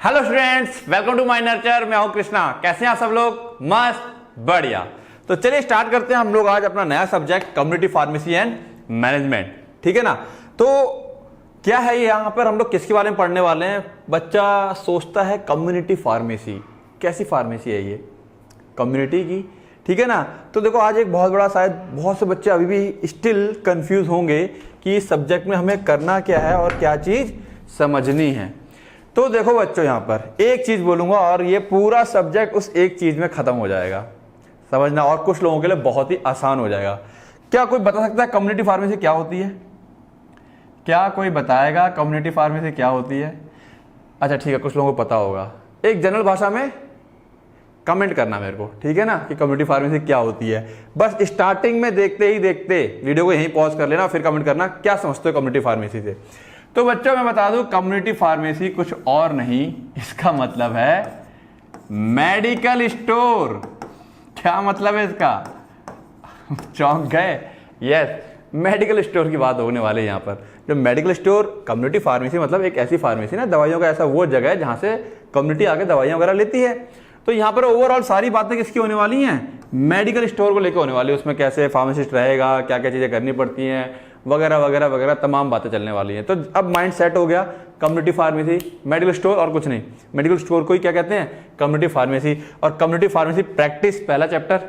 Hello students, welcome to my nurture. मैं हूं कृष्णा। कैसे हैं आप सब लोग? मस्त, बढ़िया। तो चलिए स्टार्ट करते हैं हम लोग आज अपना नया subject community pharmacy and management. ठीक है ना? तो क्या है ये, यहाँ पर हम लोग किसके बारे में पढ़ने वाले हैं? बच्चा सोचता है कम्युनिटी फार्मेसी, कैसी फार्मेसी है ये? कम्युनिटी की। ठीक है ना? तो देखो आज एक बहुत बड़ा, शायद बहुत से बच्चे अभी भी स्टिल कंफ्यूज होंगे कि इस सब्जेक्ट में हमें करना क्या है और क्या चीज समझनी है। तो देखो बच्चों, यहाँ पर एक चीज बोलूंगा और ये पूरा सब्जेक्ट उस एक चीज में खत्म हो जाएगा, समझना। और कुछ लोगों के लिए बहुत ही आसान हो जाएगा। क्या कोई बता सकता है कम्युनिटी फार्मेसी क्या होती है? क्या कोई बताएगा कम्युनिटी फार्मेसी क्या होती है? अच्छा ठीक है, कुछ लोगों को पता होगा। एक जनरल भाषा में कमेंट करना मेरे को, ठीक है ना, कि कम्युनिटी फार्मेसी क्या होती है। बस स्टार्टिंग में देखते ही देखते वीडियो को यहीं पॉज कर लेना, फिर कमेंट करना क्या समझते हो कम्युनिटी फार्मेसी से। तो बच्चों मैं बता दूं, कम्युनिटी फार्मेसी कुछ और नहीं, इसका मतलब है मेडिकल स्टोर। क्या मतलब है इसका? चौंक गए? यस, मेडिकल स्टोर की बात होने वाली है यहाँ पर। जो मेडिकल स्टोर, कम्युनिटी फार्मेसी मतलब एक ऐसी फार्मेसी ना, दवाइयों का ऐसा वो जगह है जहां से कम्युनिटी आके दवाइयां वगैरह लेती है। तो यहाँ पर ओवरऑल सारी बातें किसकी होने वाली हैं? मेडिकल स्टोर को लेकर होने वाली है। उसमें कैसे फार्मासिस्ट रहेगा, क्या क्या चीजें करनी पड़ती हैं, वगैरह वगैरह वगैरह तमाम बातें चलने वाली हैं। तो अब माइंड सेट हो गया, कम्युनिटी फार्मेसी, मेडिकल स्टोर और कुछ नहीं। मेडिकल स्टोर को ही क्या कहते हैं? Community pharmacy. और कम्युनिटी फार्मेसी प्रैक्टिस, पहला चैप्टर,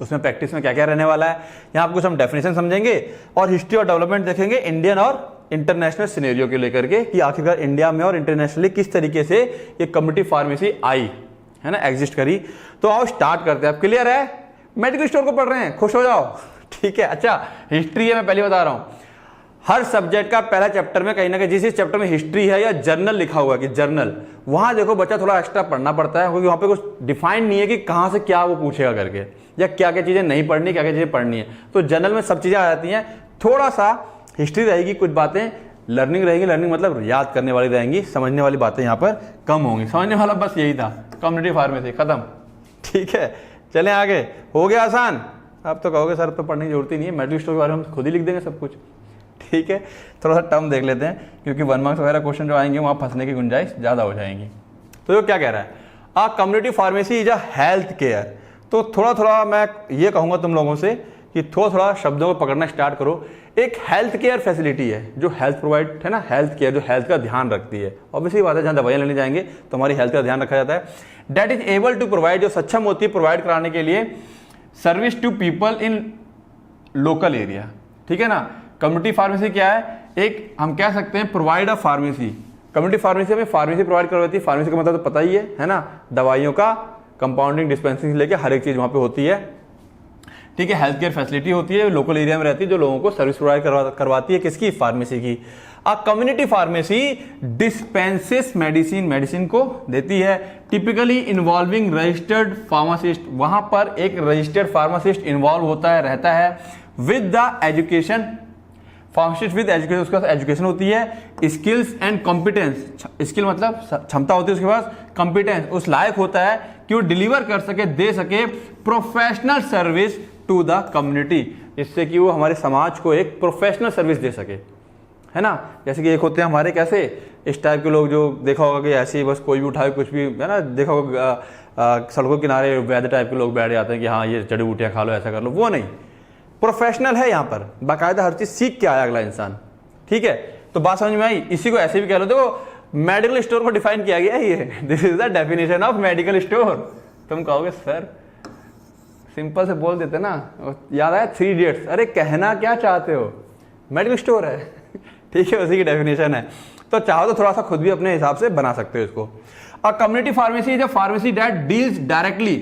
उसमें प्रैक्टिस में क्या क्या रहने वाला है, यहाँ पर कुछ हम डेफिनेशन समझेंगे और हिस्ट्री और डेवलपमेंट देखेंगे इंडियन और इंटरनेशनल सिनेरियो को लेकर के, कि आखिरकार इंडिया में और इंटरनेशनली किस तरीके से ये कम्युनिटी फार्मेसी आई है ना, एग्जिस्ट करी। तो आओ स्टार्ट करते हैं। अब क्लियर है? मेडिकल स्टोर को पढ़ रहे हैं, खुश हो जाओ। ठीक है। अच्छा, हिस्ट्री है, मैं पहले बता रहा हूं, हर सब्जेक्ट का पहला चैप्टर में कहीं ना कहीं जिस चैप्टर में हिस्ट्री है या जर्नल लिखा हुआ है कि जर्नल, वहां देखो बच्चा थोड़ा एक्स्ट्रा पढ़ना पड़ता है, क्योंकि वहां पे कुछ डिफाइन नहीं है कि कहां से क्या वो पूछेगा करके, या क्या क्या चीजें नहीं पढ़नी, क्या क्या चीजें पढ़नी है। तो जर्नल में सब चीजें आ जाती हैं। थोड़ा सा हिस्ट्री रहेगी, कुछ बातें लर्निंग रहेगी। लर्निंग मतलब याद करने वाली रहेंगी, समझने वाली बातें यहाँ पर कम होंगी। समझने वाला बस यही था, कम्युनिटी फार्मेसी खत्म। ठीक है, चलें आगे। हो गया आसान? अब तो कहोगे सर तो पढ़ने की जरूरत ही नहीं है, मेडिकल स्टोर के बारे में हम खुद ही लिख देंगे सब कुछ। ठीक है, थोड़ा सा टर्म देख लेते हैं, क्योंकि 1 मार्क्स वगैरह क्वेश्चन जो आएंगे वहां फंसने की गुंजाइश ज्यादा हो जाएंगी। तो ये क्या कह रहा है? Ah community pharmacy is a health care. तो थोड़ा थोड़ा मैं ये कहूंगा तुम लोगों से कि थोड़ा थोड़ा शब्दों को पकड़ना स्टार्ट करो। एक हेल्थ केयर फैसिलिटी है जो हेल्थ प्रोवाइड है ना, हेल्थ केयर जो हेल्थ का ध्यान रखती है। ऑब्वियसली बात है, जहां दवाइयां लेने जाएंगे तो हमारी हेल्थ का ध्यान रखा जाता है। That is able to provide, जो सक्षम होती है प्रोवाइड कराने के लिए service to people in local area. ठीक है ना? कम्युनिटी फार्मेसी क्या है? एक हम कह सकते हैं provide a pharmacy. Community pharmacy में फार्मेसी प्रोवाइड करवाती है। फार्मेसी का मतलब तो पता ही है ना, दवाइयों का कंपाउंडिंग डिस्पेंसिंग से लेकर हर एक चीज वहां पे होती है। ठीक है, हेल्थ केयर फैसिलिटी होती है, लोकल एरिया में रहती है, जो लोगों को सर्विस प्रोवाइड करवाती है। किसकी? फार्मेसी की। आ कम्युनिटी फार्मेसी डिस्पेंसेस मेडिसिन, मेडिसिन को देती है, टिपिकली इन्वॉल्विंग रजिस्टर्ड फार्मासिस्ट। वहां पर एक रजिस्टर्ड फार्मासिस्ट इन्वॉल्व होता है, रहता है, with the education, pharmacist with education, उसके पास एजुकेशन होती है, स्किल्स एंड कॉम्पिटेंस। स्किल मतलब क्षमता होती है उसके पास, कॉम्पिटेंस उस लायक होता है कि वो डिलीवर कर सके, दे सके professional service to the community, जिससे कि वो हमारे समाज को एक प्रोफेशनल सर्विस दे सके, है ना। जैसे कि एक होते हैं हमारे कैसे इस टाइप के लोग, जो देखा होगा कि ऐसे ही बस कोई भी उठाए कुछ भी, है ना, देखा होगा सड़कों के किनारे वैद्य टाइप के लोग बैठ जाते हैं कि हाँ ये जड़ी बूटियां खा लो, ऐसा कर लो। वो नहीं, प्रोफेशनल है यहाँ पर, बाकायदा हर चीज सीख के आया अगला इंसान। ठीक है, तो बात समझ में आई? इसी को ऐसे भी कह लो, देखो मेडिकल स्टोर को डिफाइन किया गया है, ये this is the definition of medical store. तुम कहोगे सर सिंपल से बोल देते ना, याद आया 3 इडियट्स। अरे कहना क्या चाहते हो? मेडिकल स्टोर है। ठीक है, उसी की डेफिनेशन है। तो चाहो तो थोड़ा सा खुद भी अपने हिसाब से बना सकते हो इसको। और community pharmacy is a pharmacy that deals directly,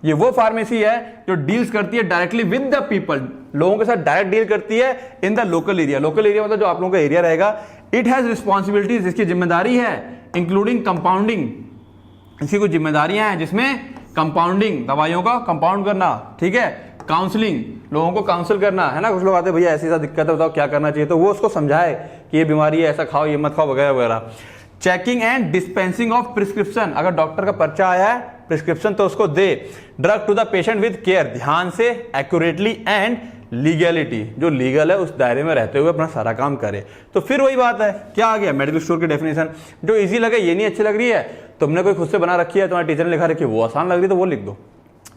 ये वो फार्मेसी है जो डील्स करती है डायरेक्टली विद द पीपल, लोगों के साथ डायरेक्ट डील करती है in the local area. Local area मतलब जो आप लोगों का एरिया रहेगा। इट हैज रिस्पॉन्सिबिलिटीज, इसकी जिम्मेदारी है, इंक्लूडिंग कंपाउंडिंग, इसकी कुछ जिम्मेदारियां हैं जिसमें कंपाउंडिंग, दवाइयों का कंपाउंड करना, ठीक है, काउंसलिंग, लोगों को काउंसिल करना, है ना। कुछ लोग आते हैं भैया ऐसी ऐसा दिक्कत है, बताओ क्या करना चाहिए, तो वो उसको समझाए कि ये बीमारी है, ऐसा खाओ, ये मत खाओ, वगैरह वगैरह। Checking and dispensing of prescription, अगर डॉक्टर का पर्चा आया है प्रिस्क्रिप्शन तो उसको दे। Drug to the patient with care, ध्यान से, एक्यूरेटली एंड लीगैलिटी, जो लीगल है उस दायरे में रहते हुए अपना सारा काम करे। तो फिर वही बात है, क्या आ गया मेडिकल स्टोर की डेफिनेशन, जो इजी लगे, ये नहीं अच्छी लग रही है, तुमने कोई खुद से बना रखी है, तुम्हारे टीचर ने लिखा रखी है, वो आसान लग रही है तो वो लिख दो।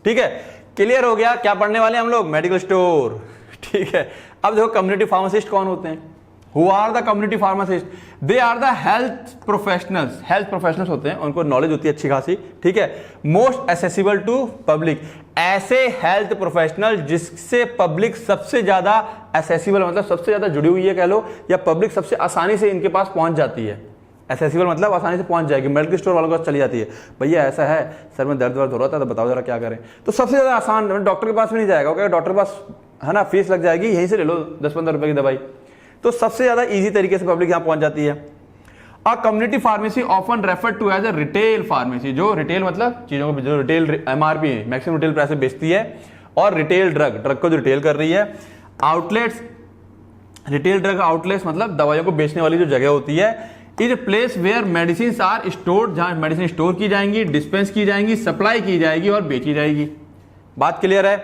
ठीक है, क्लियर हो गया। क्या पढ़ने वाले हम लोग? Medical store. ठीक है, अब देखो कम्युनिटी फार्मासिस्ट कौन होते हैं? Who are the community pharmacists? They are the health professionals. Health professionals होते हैं, उनको नॉलेज होती है अच्छी खासी। ठीक है, मोस्ट एसेसिबल टू पब्लिक, ऐसे हेल्थ प्रोफेशनल जिससे पब्लिक सबसे ज्यादा एसेसिबल मतलब सबसे ज्यादा जुड़ी हुई है कह लो, या पब्लिक सबसे आसानी से इनके पास पहुंच जाती है। एसेसिबल मतलब आसानी से पहुंच जाएगी, मेडिकल स्टोर वालों के पास चली जाती है, भैया ऐसा है सर में दर्द वर्द हो रहा था तो बताओ जरा क्या करें। तो सबसे ज्यादा आसान, डॉक्टर के पास भी नहीं जाएगा, क्या डॉक्टर के पास है ना, फीस लग जाएगी, यहीं से ले लो 10-15 रुपए की दवाई। तो सबसे ज्यादा इजी तरीके से पब्लिक यहां पहुंच जाती है। A community pharmacy often refer to as a retail pharmacy, जो रिटेल मतलब चीजों को जो retail MRP maximum retail price पे बेचती है, और रिटेल ड्रग को जो रिटेल कर रही है। आउटलेट्स, रिटेल ड्रग आउटलेट्स मतलब दवाइयों को बेचने वाली जो जगह होती है। Is place where medicine are store, जहां मेडिसिन स्टोर की जाएंगी, डिस्पेंस की जाएंगी, सप्लाई की जाएगी और बेची जाएगी। बात क्लियर है?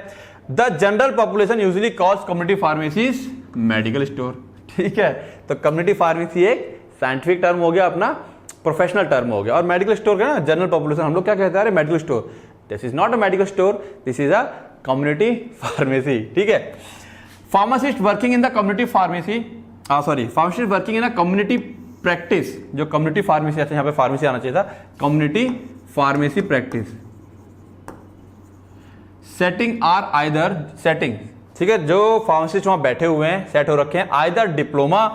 The general population usually calls community pharmacies medical store. ठीक है, तो कम्युनिटी फार्मेसी एक साइंटिफिक टर्म हो गया, अपना प्रोफेशनल टर्म हो गया, और मेडिकल स्टोर का ना जनरल पॉपुलेशन हम लोग क्या कहते हैं? Medical store. This is not a medical store, this is a community pharmacy. ठीक है, pharmacist working in the community pharmacy, pharmacist working in a community practice, जो कम्युनिटी फार्मेसी, अच्छा यहाँ पे फार्मेसी आना चाहिए था, community pharmacy practice. Setting are either setting, ठीक है, जो फार्मासिस्ट वहां बैठे हुए हैं, सेट हो रखे हैं, आइदर डिप्लोमा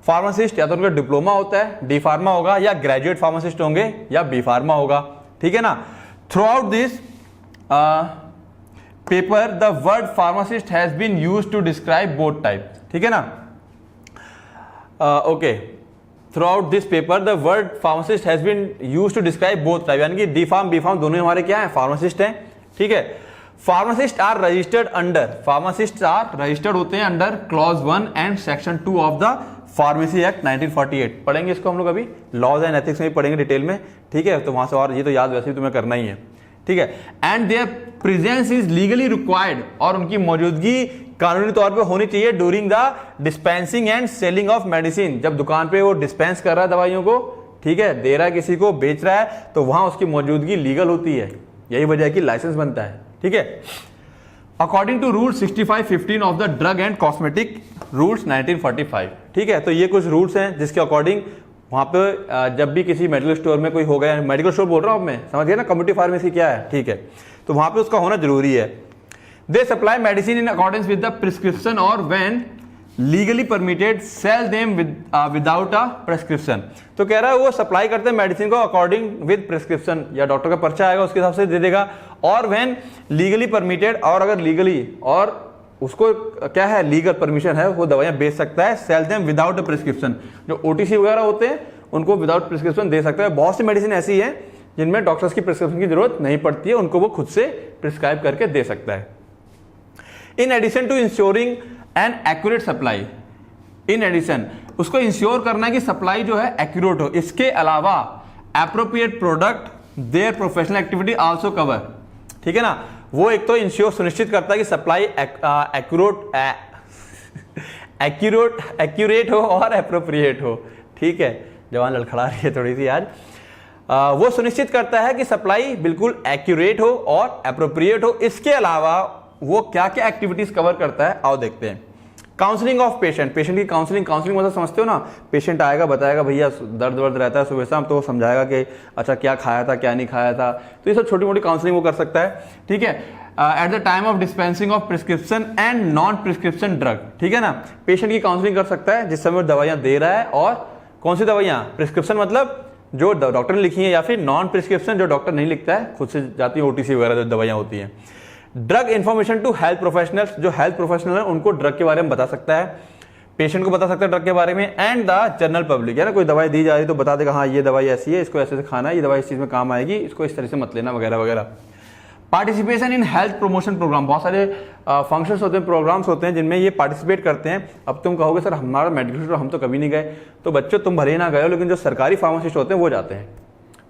फार्मासिस्ट, या तो उनका डिप्लोमा होता है, डी फार्मा होगा, या ग्रेजुएट फार्मासिस्ट होंगे, या बी फार्मा होगा। ठीक है ना। Throughout this paper the word pharmacist has been used to describe both type. ठीक है ना, okay, throughout this paper the word pharmacist has been used to describe both type, यानी कि D pharm B farm दोनों हमारे क्या है? Pharmacist हैं। ठीक है, pharmacist are registered under, pharmacist are registered होते हैं under clause 1 and section 2 of the pharmacy act 1948। पढ़ेंगे इसको हम लोग अभी, लॉज एंड एथिक्स में पढ़ेंगे डिटेल में। ठीक है, तो वहां से, और ये तो याद वैसे भी तुम्हें करना ही है। ठीक है, and there presence is legally required, और उनकी मौजूदगी कानूनी तौर पे होनी चाहिए during the dispensing and selling of medicine, जब दुकान पे वो डिस्पेंस कर रहा है दवाइयों को, ठीक है, दे रहा है किसी को, बेच रहा है, तो वहां उसकी मौजूदगी लीगल होती है, यही वजह है कि लाइसेंस बनता है। ठीक है, according to rule 6515 of the drug and cosmetic rules 1945। ठीक है, तो ये कुछ रूल्स हैं जिसके अकॉर्डिंग वहां पे जब भी किसी मेडिकल स्टोर में कोई होगा, मेडिकल स्टोर बोल रहा हूं मैं, समझ गए ना कम्युनिटी फार्मेसी क्या है। ठीक है, तो वहां पे उसका होना जरूरी है। They supply medicine in accordance with the prescription और when legally permitted sell them without a prescription. तो कह रहा है वो सप्लाई करते हैं मेडिसिन को अकॉर्डिंग विद प्रिस्क्रिप्शन, या डॉक्टर का पर्चा आएगा उसके हिसाब से दे देगा, और व्हेन लीगली परमिटेड, और अगर लीगली और उसको क्या है लीगल परमिशन है, वो दवाइयां बेच सकता है। Cell them without a prescription, जो ओटीसी वगैरह होते हैं उनको विदाउट प्रिस्क्रिप्शन दे सकता है। बहुत सी मेडिसिन ऐसी है जिनमें डॉक्टर्स की प्रिस्क्रिप्शन की जरूरत नहीं पड़ती है, उनको वो खुद से प्रिस्क्राइब करके दे सकता है। In addition to ensuring an accurate supply, in addition उसको इंश्योर करना है कि सप्लाई जो है एक्यूरेट हो। इसके अलावा appropriate product their professional activity also cover. ठीक है ना, वो एक तो इंश्योर सुनिश्चित करता है कि सप्लाई एक्यूरेट हो और एप्रोप्रिएट हो। ठीक है, जवान लड़खड़ा रही है थोड़ी सी आज। वो सुनिश्चित करता है कि सप्लाई बिल्कुल एक्यूरेट हो और एप्रोप्रिएट हो। इसके अलावा वो क्या क्या एक्टिविटीज कवर करता है, आओ देखते हैं। काउंसलिंग ऑफ पेशेंट, पेशेंट की काउंसलिंग, काउंसलिंग मतलब समझते हो ना, पेशेंट आएगा बताएगा भैया दर्द वर्द रहता है सुबह शाम, तो समझाएगा कि अच्छा क्या खाया था क्या नहीं खाया था, तो ये सब छोटी मोटी काउंसलिंग वो कर सकता है। ठीक है, at the time of dispensing of prescription and non prescription drug. ठीक है ना, पेशेंट की काउंसलिंग कर सकता है जिस समय दवाइयां दे रहा है, और कौन सी दवाइयां, प्रिस्क्रिप्शन मतलब जो डॉक्टर ने लिखी है, या फिर नॉन प्रिस्क्रिप्शन जो डॉक्टर नहीं लिखता है, खुद से जाती है ओटीसी वगैरह जो दवाइयां होती हैं। Drug information to health professionals, जो हेल्थ प्रोफेशनल है उनको ड्रग के बारे में बता सकता है, पेशेंट को बता सकता है ड्रग के बारे में। एंड द जनरल पब्लिक, है ना, कोई दवाई दी जा रही तो बता देगा हाँ ये दवाई ऐसी है, इसको ऐसे से खाना है, ये दवाई इस चीज में काम आएगी, इसको इस तरह से मत लेना वगैरह वगैरह। Participation in health promotion program, बहुत सारे फंक्शंस होते हैं, प्रोग्राम्स होते हैं जिनमें ये पार्टिसिपेट करते हैं। अब तुम कहोगे सर हमारा मेडिकल स्टोर हम तो कभी नहीं गए, तो बच्चों तुम भले ना गए हो, लेकिन जो सरकारी फार्मासिस्ट होते हैं वो जाते हैं।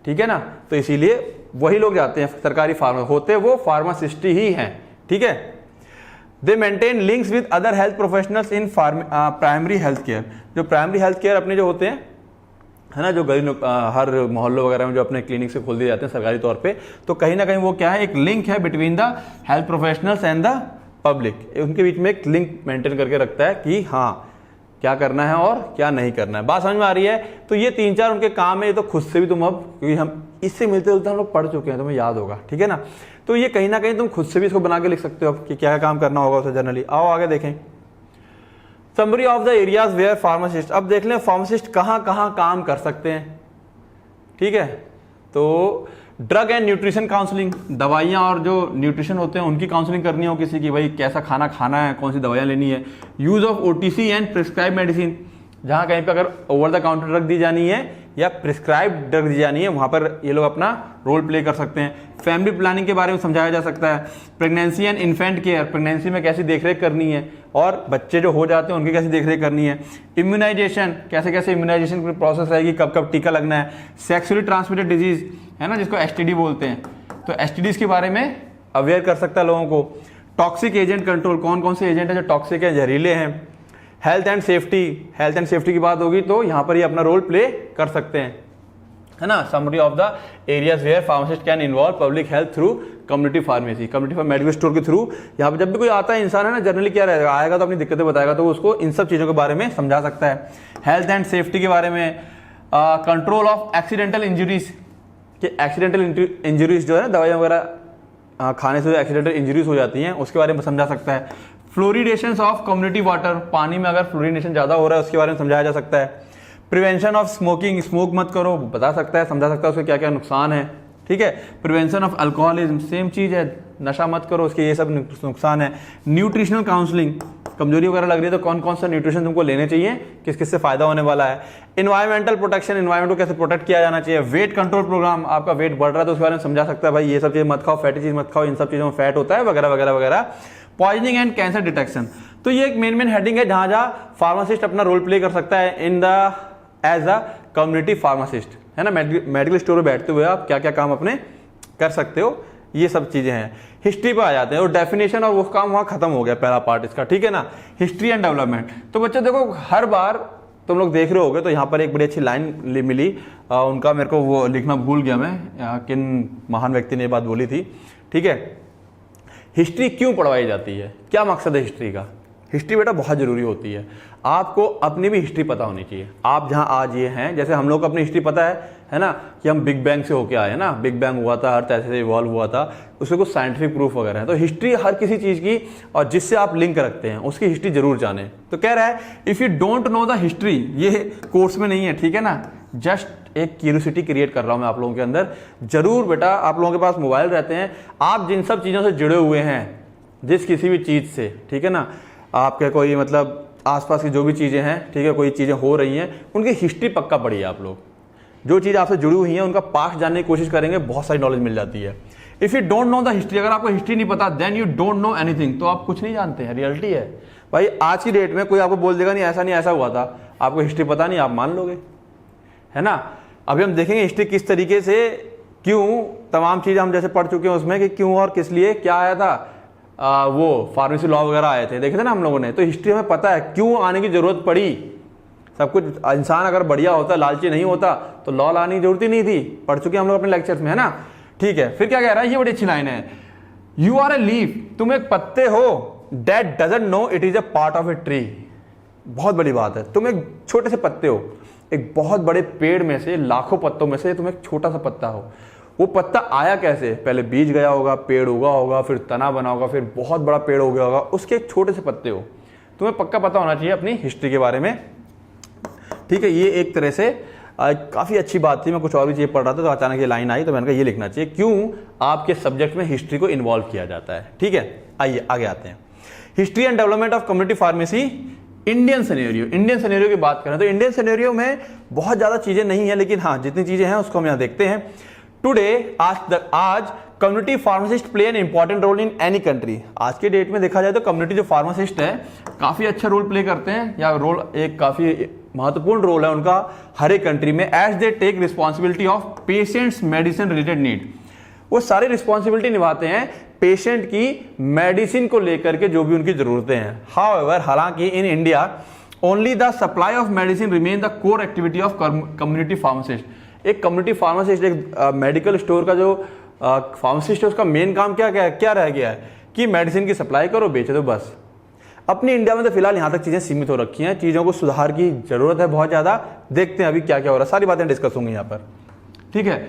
ठीक है ना, तो इसीलिए वही लोग जाते हैं, सरकारी फार्मा होते हैं वो फार्मासिस्ट ही हैं। ठीक है, दे maintain links with other health professionals in primary health care. जो प्राइमरी हेल्थ केयर अपने जो होते हैं, है ना, जो गरीब हर मोहल्लों वगैरह में जो अपने क्लिनिक से खोल दिए जाते हैं सरकारी तौर पे, तो कहीं ना कहीं वो क्या है, एक लिंक है between the health professionals and the public. उनके बीच में एक लिंक मेंटेन करके रखता है कि हाँ क्या करना है और क्या नहीं करना है। बात समझ में आ रही है? तो ये 3-4 उनके काम है। ये तो खुद से भी तुम अब, क्योंकि हम इससे मिलते जुलते हम लोग पढ़ चुके हैं, तुम्हें याद होगा, ठीक है ना। तो ये कहीं ना कहीं तुम खुद से भी इसको बना के लिख सकते हो कि क्या काम करना होगा उसे जनरली। आओ आगे देखें, summary of the areas where pharmacist. अब देख लें फार्मासिस्ट कहाँ कहाँ काम कर सकते हैं, ठीक है। तो ड्रग एंड न्यूट्रिशन काउंसलिंग, दवाइयाँ और जो न्यूट्रिशन होते हैं उनकी काउंसलिंग करनी हो किसी की, भाई कैसा खाना खाना है, कौन सी दवाइयाँ लेनी है। Use of OTC and prescribe medicine, जहाँ कहीं पे अगर ओवर द काउंटर ड्रग दी जानी है या प्रिस्क्राइब ड्रग दी जानी है, वहाँ पर ये लोग अपना रोल प्ले कर सकते हैं। फैमिली प्लानिंग के बारे में समझाया जा सकता है। Pregnancy and infant care, pregnancy में कैसी देखरेख करनी है और बच्चे जो हो जाते हैं उनकी कैसी देखरेख करनी है। इम्यूनाइजेशन, कैसे कैसे इम्यूनाइजेशन की प्रोसेस रहेगी, कब कब टीका लगना है। सेक्सुअली ट्रांसमिटेड डिजीज, है ना, जिसको STD बोलते हैं, तो STDs के बारे में अवेयर कर सकता है लोगों को। टॉक्सिक एजेंट कंट्रोल, कौन कौन से एजेंट है जो टॉक्सिक है, जहरीले हैं। Health and safety, health and safety की बात होगी तो यहाँ पर ये अपना रोल प्ले कर सकते हैं, है ना। Summary of the areas where pharmacist can involve public health through community pharmacy, community medical store के थ्रू। यहाँ पर जब भी कोई आता है इंसान, है ना, जनरली क्या रहेगा, आएगा तो अपनी दिक्कतें बताएगा, तो उसको इन सब चीज़ों के बारे में समझा सकता है। हेल्थ एंड सेफ्टी के बारे में, कंट्रोल ऑफ एक्सीडेंटल इंजरीज, कि एक्सीडेंटल इंजरीज जो है ना, दवाइयाँ वगैरह खाने से एक्सीडेंटल इंजरीज हो जाती हैं, उसके बारे में समझा सकता है। फ्लोरिडेशन ऑफ कम्युनिटी वाटर, पानी में अगर फ्लोरिडेशन ज़्यादा हो रहा है उसके बारे में समझाया जा सकता है। प्रिवेंशन ऑफ स्मोकिंग, स्मोक मत करो, बता सकता है, समझा सकता है उसके क्या क्या नुकसान है, ठीक है। प्रिवेंशन ऑफ अल्कोहलिज्म, सेम चीज़ है, नशा मत करो, उसके ये सब नुकसान है। न्यूट्रिशनल काउंसलिंग, कमजोरी वगैरह लग रही है तो कौन कौन सा न्यूट्रिशन तुमको लेने चाहिए, किस किस से फायदा होने वाला है। इन्वायरमेंटल प्रोटेक्शन, इन्वायरमेंट को कैसे प्रोटेक्ट किया जाना चाहिए। वेट कंट्रोल प्रोग्राम, आपका वेट बढ़ रहा है तो उसके बारे में समझा सकता है, भाई ये सब चीज़ मत खाओ, फैटी चीज़ मत खाओ, इन सब चीज़ों में फैट होता है वगैरह वगैरह वगैरह। पॉइजनिंग एंड कैंसर डिटेक्शन, तो ये एक मेन हेडिंग है जहां जहां फार्मासिस्ट अपना रोल प्ले कर सकता है in the as a community pharmacist, है ना। मेडिकल स्टोर में बैठते हुए आप क्या क्या काम अपने कर सकते हो, ये सब चीजें हैं। हिस्ट्री पे आ जाते हैं और डेफिनेशन और वो काम वहां खत्म हो गया पहला पार्ट इसका, ठीक है ना। हिस्ट्री एंड डेवलपमेंट, तो बच्चों देखो हर बार तुम लोग देख रहे होगे तो यहाँ पर एक बड़ी अच्छी लाइन मिली, उनका मेरे को वो लिखना भूल गया मैं, किन महान व्यक्ति ने ये बात बोली थी, ठीक है। हिस्ट्री क्यों पढ़वाई जाती है, क्या मकसद है हिस्ट्री का। हिस्ट्री बेटा बहुत जरूरी होती है, आपको अपनी भी हिस्ट्री पता होनी चाहिए। आप जहां आज ये हैं, जैसे हम लोग को अपनी हिस्ट्री पता है ना, कि हम बिग बैंग से होके आए हैं ना, बिग बैंग हुआ था, हर तरह से इवॉल्व हुआ था, उसके कुछ साइंटिफिक प्रूफ वगैरह है। तो हिस्ट्री हर किसी चीज की और जिससे आप लिंक रखते हैं उसकी हिस्ट्री जरूर जाने। तो कह रहा है if you don't know the history, ये कोर्स में नहीं है, ठीक है ना, जस्ट एक क्यूरियोसिटी क्रिएट कर रहा हूं मैं आप लोगों के अंदर। जरूर बेटा, आप लोगों के पास मोबाइल रहते हैं, आप जिन सब चीजों से जुड़े हुए हैं, जिस किसी भी चीज से, ठीक है ना, आपके कोई मतलब आसपास की जो भी चीजें हैं, ठीक है, कोई चीजें हो रही हैं, उनकी हिस्ट्री पक्का पढ़िए आप लोग। जो चीज आपसे जुड़ी हुई है उनका पास्ट जानने की कोशिश करेंगे, बहुत सारी नॉलेज मिल जाती है। If you don't know the history, अगर आपको हिस्ट्री नहीं पता, then you don't know anything, तो आप कुछ नहीं जानते हैं, रियलिटी है भाई। आज की डेट में कोई आपको बोल देगा नहीं ऐसा हुआ था, आपको हिस्ट्री पता नहीं, आप मान लोगे, है ना। अभी हम देखेंगे हिस्ट्री किस तरीके से, क्यों तमाम चीजें हम जैसे पढ़ चुके हैं उसमें, कि क्यों और किस लिए क्या आया था, वो फार्मेसी लॉ वगैरह आए थे, देखे थे ना हम लोगों ने। तो हिस्ट्री हमें पता है क्यों आने की जरूरत पड़ी, सब कुछ। इंसान अगर बढ़िया होता, लालची नहीं होता, तो लॉ लाने की जरूरत ही नहीं थी, पढ़ चुके हम लोग अपने लेक्चर्स में, है ना, ठीक है। फिर क्या कह रहा है, ये बड़ी अच्छी लाइन है, यू आर ए लीफ, तुम एक पत्ते हो, that doesn't know it is a part of a tree. बहुत बड़ी बात है, तुम एक छोटे से पत्ते हो, एक बहुत बड़े पेड़ में से, लाखों पत्तों में से तुम एक छोटा सा पत्ता हो। वो पत्ता आया कैसे, पहले बीज गया होगा, पेड़ उगा होगा, फिर तना बना होगा, फिर बहुत बड़ा पेड़ हो गया होगा, उसके एक छोटे से पत्ते हो। तुम्हें पक्का पता होना चाहिए अपनी हिस्ट्री के बारे में, ठीक है। ये एक तरह से काफ़ी अच्छी बात थी। मैं कुछ और भी चीज़ पढ़ रहा था तो अचानक ये लाइन आई, तो मैंने कहा ये लिखना चाहिए, क्यों आपके सब्जेक्ट में हिस्ट्री को इन्वॉल्व किया जाता है, ठीक है। आइए आगे आते हैं। History and development of community pharmacy, Indian scenario. Indian scenario की बात करें तो इंडियन सिनेरियो में बहुत ज़्यादा चीज़ें नहीं है, लेकिन हाँ जितनी चीज़ें हैं उसको हम यहाँ देखते हैं। टुडे, आज community pharmacist play an important role in any country. आज के डेट में देखा जाए तो कम्युनिटी जो फार्मासिस्ट है काफी अच्छा रोल प्ले करते हैं, या रोल एक काफी महत्वपूर्ण रोल है उनका हर एक कंट्री में, as they take responsibility of patients medicine related need. वो सारी रिस्पॉन्सिबिलिटी निभाते हैं पेशेंट की मेडिसिन को लेकर के जो भी उनकी जरूरतें हैं। हाउएवर, हालांकि in India only the supply of medicine remain the core activity of community pharmacist. एक कम्युनिटी फार्मासिस्ट, एक मेडिकल स्टोर का जो फार्मासिस्ट है, उसका मेन काम क्या रह गया है कि मेडिसिन की सप्लाई करो, बेच दो, बस। अपनी इंडिया में तो फिलहाल यहाँ तक चीजें सीमित हो रखी हैं, चीजों को सुधार की जरूरत है बहुत ज्यादा। देखते हैं अभी क्या क्या हो रहा है, सारी बातें डिस्कस होंगी यहाँ पर, ठीक है।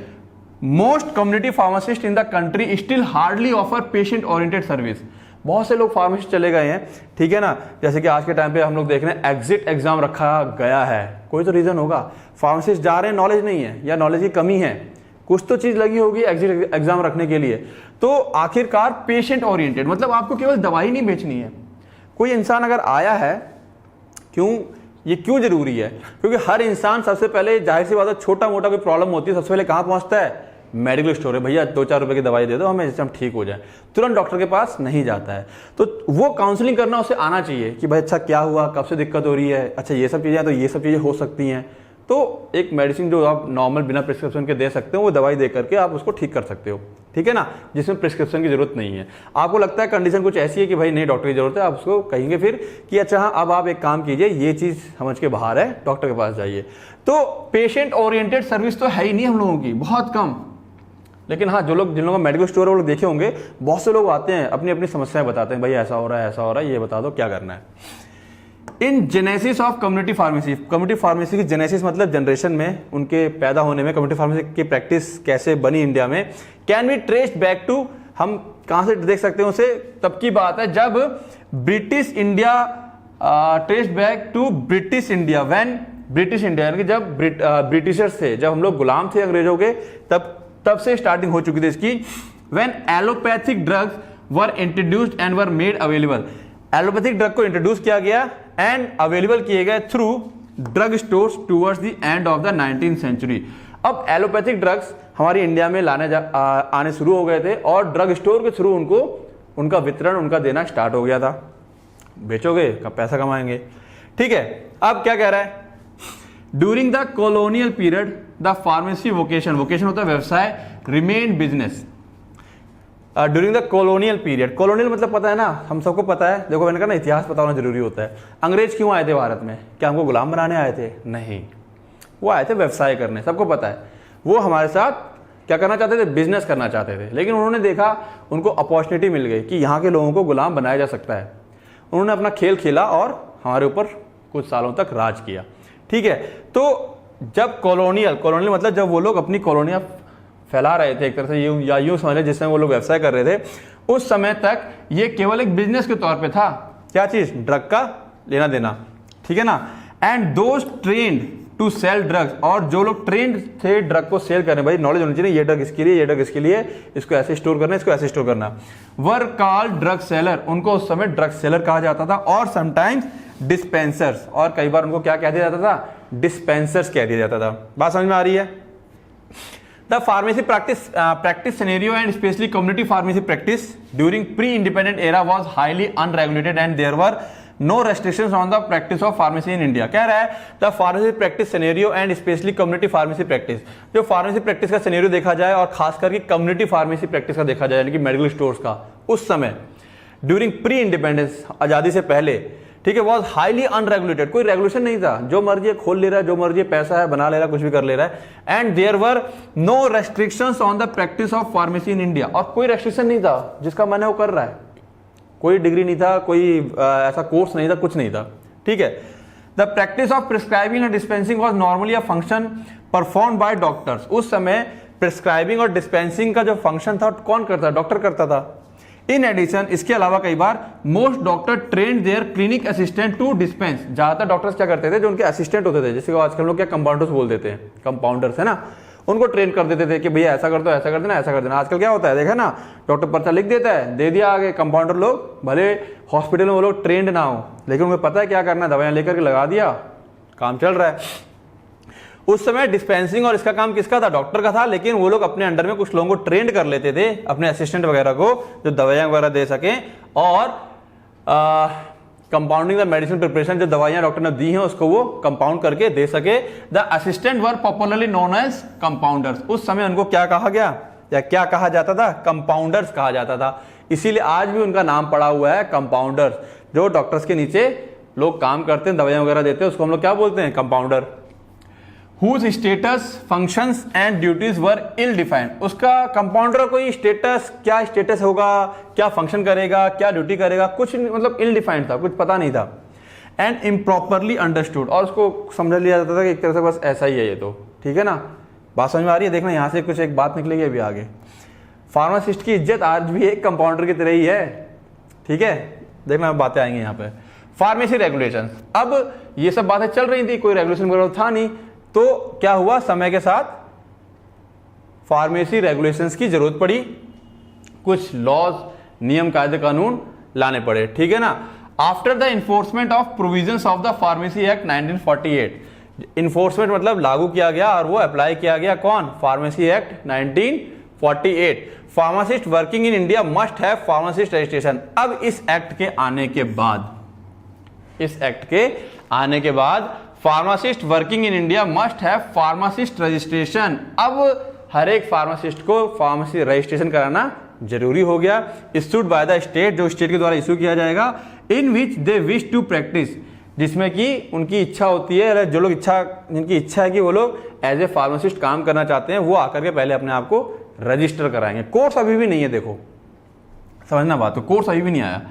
Most community pharmacist in the country still hardly offer patient oriented service. बहुत से लोग फार्मासिस्ट चले गए हैं, ठीक है ना। जैसे कि आज के टाइम पे हम लोग देख रहे हैं एग्जिट एग्जाम रखा गया है, कोई तो रीजन होगा। फार्मासिस्ट जा रहे हैं, नॉलेज नहीं है या नॉलेज की कमी है, कुछ तो चीज लगी होगी एग्जिट एग्जाम रखने के लिए। तो आखिरकार पेशेंट ओरिएंटेड मतलब आपको केवल दवाई नहीं बेचनी है। कोई इंसान अगर आया है, ये क्यों जरूरी है? क्योंकि हर इंसान सबसे पहले, जाहिर सी बात है, छोटा मोटा कोई प्रॉब्लम होती है, सबसे पहले कहाँ पहुंचता है? मेडिकल स्टोर है, भैया 2-4 रुपए की दवाई दे दो हमें, जिससे हम ठीक हो जाए। तुरंत डॉक्टर के पास नहीं जाता है। तो वो काउंसलिंग करना उसे आना चाहिए कि भाई अच्छा क्या हुआ, कब से दिक्कत हो रही है, अच्छा ये सब चीजें, तो ये सब चीजें हो सकती हैं। तो एक मेडिसिन जो आप नॉर्मल बिना प्रिस्क्रिप्शन के दे सकते हो, वो दवाई दे करके आप उसको ठीक कर सकते हो, ठीक है ना, जिसमें प्रिस्क्रिप्शन की जरूरत नहीं है। आपको लगता है कंडीशन कुछ ऐसी है कि भाई नहीं डॉक्टर की जरूरत है, आप उसको कहेंगे फिर कि अच्छा हाँ, अब आप एक काम कीजिए, ये चीज समझ के बाहर है, डॉक्टर के पास जाइए। तो पेशेंट ओरिएंटेड सर्विस तो है ही नहीं हम लोगों की, बहुत कम। लेकिन हाँ, जिन लोगों का मेडिकल स्टोर है वो लोग देखे होंगे, बहुत से लोग आते हैं, अपनी अपनी समस्याएं बताते हैं, भाई ऐसा हो रहा है, ऐसा हो रहा है, ये बता दो क्या करना है। इन genesis of community pharmacy, community pharmacy की जेनेसिस मतलब जनरेशन में, उनके पैदा होने में कम्युनिटी फार्मेसी की प्रैक्टिस कैसे बनी इंडिया में, can be traced back to, हम कहां से देख सकते हैं उसे? तब की बात है जब British India, traced back to British India, when British India, यानी कि जब ब्रिटिशर्स थे, जब हम लोग गुलाम थे अंग्रेजों के, तब से स्टार्टिंग हो चुकी थी इसकी। When allopathic drugs were introduced and were made available, allopathic drug को इंट्रोड्यूस किया गया एंड अवेलेबल किए गए through drug stores towards the end of the 19th century. अब एलोपैथिक ड्रग्स हमारी इंडिया में आने शुरू हो गए थे और ड्रग स्टोर के थ्रू उनका वितरण, उनका देना स्टार्ट हो गया था। बेचोगे कब पैसा कमाएंगे, ठीक है। अब क्या कह रहा है? During the colonial period the pharmacy vocation होता है व्यवसाय, remain business. During the colonial period, colonial मतलब पता है ना, हम सबको पता है। देखो मैंने कहा ना, इतिहास पता होना जरूरी होता है। अंग्रेज क्यों आए थे भारत में? क्या हमको गुलाम बनाने आए थे? नहीं, वो आए थे व्यवसाय करने, सबको पता है। वो हमारे साथ क्या करना चाहते थे? बिजनेस करना चाहते थे। लेकिन उन्होंने देखा, उनको अपॉर्चुनिटी मिल गई कि यहाँ के लोगों को गुलाम बनाया जा सकता है। उन्होंने अपना खेल खेला और हमारे ऊपर कुछ सालों तक राज किया, ठीक है। तो जब कॉलोनियल मतलब जब वो लोग अपनी कॉलोनियां फैला रहे थे एक तरह से, या यूं समझ लें जिसमें वो लोग व्यवसाय कर रहे थे, उस समय तक ये केवल एक बिजनेस के तौर पे था। क्या चीज? ड्रग का लेना देना, ठीक है ना। And those trained to sell drugs, और जो लोग ट्रेंड थे ड्रग को सेल करने, भाई नॉलेज होनी चाहिए, ये ड्रग इसके लिए, ये ड्रग इसके लिए, इसको ऐसे स्टोर करना, इसको ऐसे स्टोर करना, वर कॉल्ड ड्रग सेलर, उनको उस समय ड्रग सेलर कहा जाता था। और समटाइम्स डिस्पेंसर्स, और कई बार उनको क्या कह दिया जाता था? डिस्पेंसर्स कह दिया जाता था। बात समझ में आ रही है? The pharmacy practice scenario and especially community pharmacy practice during pre-independent era was highly unregulated and there were no restrictions on the practice of pharmacy in India। कह रहा है the pharmacy practice scenario and especially community pharmacy practice, जो pharmacy practice का scenario देखा जाए और खास करके community pharmacy practice का देखा जाए, यानी कि मेडिकल स्टोर्स का, उस समय ड्यूरिंग प्री इंडिपेंडेंस, आजादी से पहले, ठीक है, वॉज हाईली अनरेगुलेटेड, कोई रेगुलेशन नहीं था, जो मर्जी खोल ले रहा है, जो मर्जी पैसा है बना ले रहा है, कुछ भी कर ले रहा है। And there were no restrictions on the practice of pharmacy in India, और कोई रेस्ट्रिक्शन नहीं था, जिसका मन है वो कर रहा है, कोई डिग्री नहीं था, कोई ऐसा कोर्स नहीं था, कुछ नहीं था, ठीक है। The practice of prescribing and dispensing was normally a function perform by doctors. उस समय प्रिस्क्राइबिंग और डिस्पेंसिंग का जो फंक्शन था कौन करता? डॉक्टर करता था। इन एडिशन, इसके अलावा कई बार most doctor trained their clinic assistant to dispense, ज्यादातर डॉक्टर्स क्या करते थे? जो उनके असिस्टेंट होते थे, जैसे आजकल लोग क्या कंपाउंडर्स बोल देते हैं, कंपाउंडर्स है ना, उनको ट्रेन कर देते थे कि भैया ऐसा कर दो, ऐसा कर देना, ऐसा कर देना। आजकल क्या होता है, देखा ना, डॉक्टर पर्चा लिख देता है, दे दिया आगे, कंपाउंडर लोग भले हॉस्पिटल में वो लोग ट्रेंड ना हो, लेकिन उन्हें पता है क्या करना है, दवाइयां लेकर के लगा दिया, काम चल रहा है। उस समय डिस्पेंसिंग और इसका काम किसका था? डॉक्टर का था। लेकिन वो लोग अपने अंडर में कुछ लोगों को ट्रेंड कर लेते थे, अपने असिस्टेंट वगैरह को, जो दवाइयां वगैरह दे सके, और कंपाउंडिंग द मेडिसिन प्रिपरेशन, जो दवाइयां डॉक्टर ने दी हैं उसको वो कंपाउंड करके दे सके। The assistant were popularly known as compounders. उस समय उनको क्या कहा गया, या क्या कहा जाता था? कंपाउंडर्स कहा जाता था। इसीलिए आज भी उनका नाम पड़ा हुआ है कंपाउंडर्स। जो डॉक्टर्स के नीचे लोग काम करते हैं, दवाइयां वगैरह देते हैं, उसको हम लोग क्या बोलते हैं? Compounder. Whose status functions and duties were ill defined, उसका कंपाउंडर कोई स्टेटस, क्या स्टेटस होगा, क्या फंक्शन करेगा, क्या ड्यूटी करेगा, कुछ मतलब इल डिफाइंड था, कुछ पता नहीं था। एंड इम्प्रॉपरली अंडरस्टूड, और उसको समझ लिया जाता था कि एक तरह से बस ऐसा ही है ये तो, ठीक है ना। बात समझ में आ रही है? देखना यहाँ से कुछ एक बात निकलेगी अभी आगे। फार्मासिस्ट की इज्जत आज भी एक कंपाउंडर की तरह ही है, ठीक है। देखना बातें आएंगी यहाँ पे। फार्मेसी रेगुलेशन, अब ये सब बातें चल रही थी, कोई रेगुलेशन वगैरह था नहीं, तो क्या हुआ, समय के साथ फार्मेसी रेगुलेशंस की जरूरत पड़ी, कुछ लॉज, नियम, कायदे, कानून लाने पड़े, ठीक है ना। After the enforcement of provisions of the pharmacy act 1948, enforcement मतलब लागू किया गया और वो अप्लाई किया गया, कौन? Pharmacy act 1948। Pharmacist working in India must have pharmacist registration. अब इस एक्ट के आने के बाद, इस एक्ट के आने के बाद pharmacist working in India must have pharmacist registration. अब हर एक फार्मासिस्ट को फार्मेसी रजिस्ट्रेशन कराना जरूरी हो गया। इश्यूड बाय द स्टेट, जो स्टेट के द्वारा इश्यू किया जाएगा। इन विच दे विश टू प्रैक्टिस, जिसमें कि उनकी इच्छा होती है, जो लोग जिनकी इच्छा है कि वो लोग एज ए फार्मासिस्ट काम करना चाहते हैं, वो आकर के पहले अपने आप को रजिस्टर कराएंगे। कोर्स अभी भी नहीं है, देखो समझना बात, तो कोर्स अभी भी नहीं आया।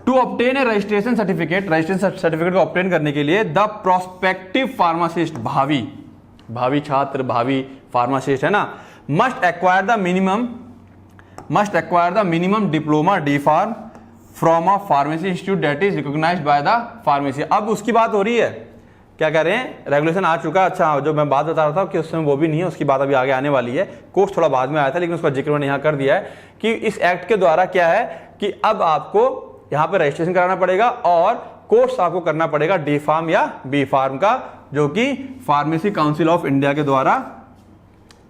To obtain a registration certificate, registration certificate को ऑब्टेन करने के लिए द प्रोस्पेक्टिव फार्मासिस्ट, भावी छात्र, भावी फार्मासिस्ट है ना, must acquire the minimum diploma D pharm from a pharmacy institute that is recognised by the pharmacy. अब उसकी बात हो रही है, क्या कह रहे हैं, रेगुलेशन आ चुका है। अच्छा, जो मैं बात बता रहा था कि उसमें वो भी नहीं है, उसकी बात अभी आगे आने वाली है। कोर्स थोड़ा बाद में आया था, लेकिन उसका जिक्र मैंने यहाँ कर दिया है कि इस एक्ट के द्वारा क्या है कि अब आपको यहाँ पे रजिस्ट्रेशन कराना पड़ेगा और कोर्स आपको करना पड़ेगा डी फार्म या बी फार्म का, जो कि फार्मेसी काउंसिल ऑफ इंडिया के द्वारा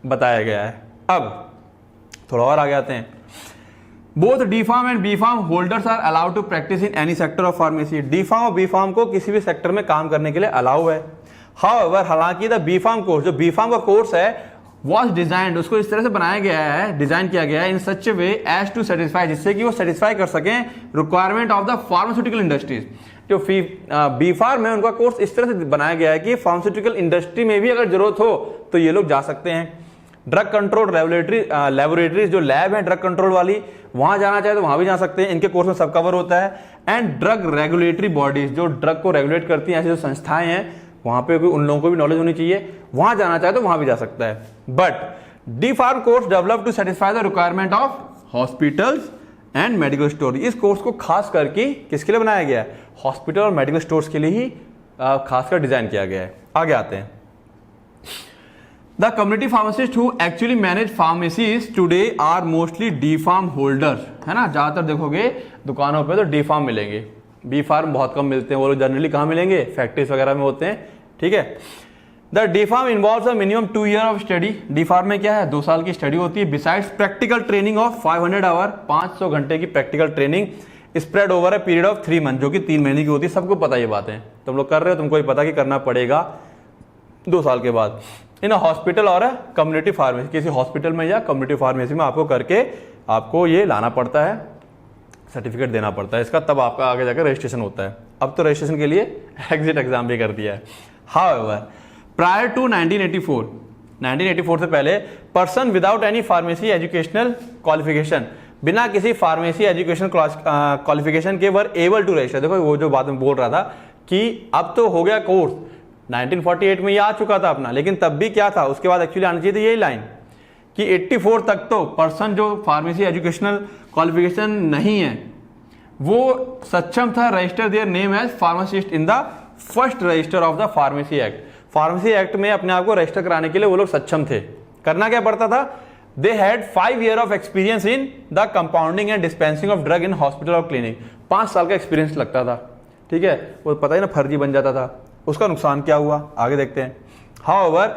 बताया गया है। अब थोड़ा और आगे आते हैं। Both D pharm and B pharm holders are allowed to practise in any sector of pharmacy. D pharm और बी फार्म को किसी भी सेक्टर में काम करने के लिए अलाउ है। हाउएवर, हालांकि द बी फार्म कोर्स, जो बी फार्म का कोर्स है, वॉज डिजाइंड, उसको इस तरह से बनाया गया है, डिजाइन किया गया है इन सच वे एज टू सेटिस्फाई, जिससे कि वो सेटिस्फाई कर सकें requirement of the pharmaceutical industries. जो बी फार्म है, उनका कोर्स इस तरह से बनाया गया है कि फार्मास्यूटिकल इंडस्ट्री में भी अगर जरूरत हो तो ये लोग जा सकते हैं। ड्रग कंट्रोल लेबोरेटरीज, जो लैब है ड्रग कंट्रोल वाली, वहां जाना चाहे तो वहां भी जा सकते हैं, इनके कोर्स में सब कवर होता है। एंड ड्रग रेगुलेटरी बॉडीज, जो ड्रग को रेगुलेट करती हैं, ऐसी जो संस्थाएं हैं, वहां पे उन लोगों को भी नॉलेज होनी चाहिए, वहां जाना चाहे तो वहां भी जा सकता है। But D pharm course develop to satisfy the requirement of hospitals and medical store. इस कोर्स को खास करके किसके लिए बनाया गया है? हॉस्पिटल और मेडिकल स्टोर्स के लिए ही खासकर डिजाइन किया गया है। आगे आते हैं। The community pharmacists who actually manage pharmacies today are mostly D farm holders, है ना। ज्यादातर देखोगे दुकानों पे तो D farm मिलेंगे, B farm बहुत कम मिलते हैं। वो लोग जनरली कहाँ मिलेंगे? फैक्ट्रीज वगैरह में होते हैं, ठीक है। The D farm involves a minimum 2 year of study। D farm में क्या है? 2 साल की स्टडी होती है। Besides practical training of 500 hour, 500 घंटे की practical training spread over a period of 3 month, जो कि 3 महीने की होती है। सबको पता ये बात है, तुम लोग कर रहे हो, तुमको ये पता कि करना पड़ेगा 2 साल के बाद। इन हॉस्पिटल और कम्युनिटी फार्मेसी, किसी हॉस्पिटल में या कम्युनिटी फार्मेसी में आपको करके आपको ये लाना पड़ता है, सर्टिफिकेट देना पड़ता है इसका, तब आपका आगे जाकर रजिस्ट्रेशन होता है। अब तो रजिस्ट्रेशन के लिए एग्जिट एग्जाम भी कर दिया है। हाउएवर, प्रायर टू 1984 से पहले person without any pharmacy educational qualification, बिना किसी फार्मेसी एजुकेशन क्वालिफिकेशन के वर एबल टू रजिस्टर। देखो वो जो बात मैं बोल रहा था कि अब तो हो गया कोर्स, 1948 में ये आ चुका था अपना, लेकिन तब भी क्या था, उसके बाद एक्चुअली आनी चाहिए थी यही लाइन कि 84 तक तो पर्सन जो फार्मेसी एजुकेशनल क्वालिफिकेशन नहीं है वो सक्षम था register their name as pharmacist in the first register of the pharmacy act. Pharmacy act में अपने आप को रजिस्टर कराने के लिए वो लोग सक्षम थे। करना क्या पड़ता था? They had 5 years of experience in the compounding and dispensing of drug in hospital और क्लिनिक। 5 साल का एक्सपीरियंस लगता था, ठीक है। वो पता ही ना, फर्जी बन जाता था। उसका नुकसान क्या हुआ आगे देखते हैं। हाउएवर,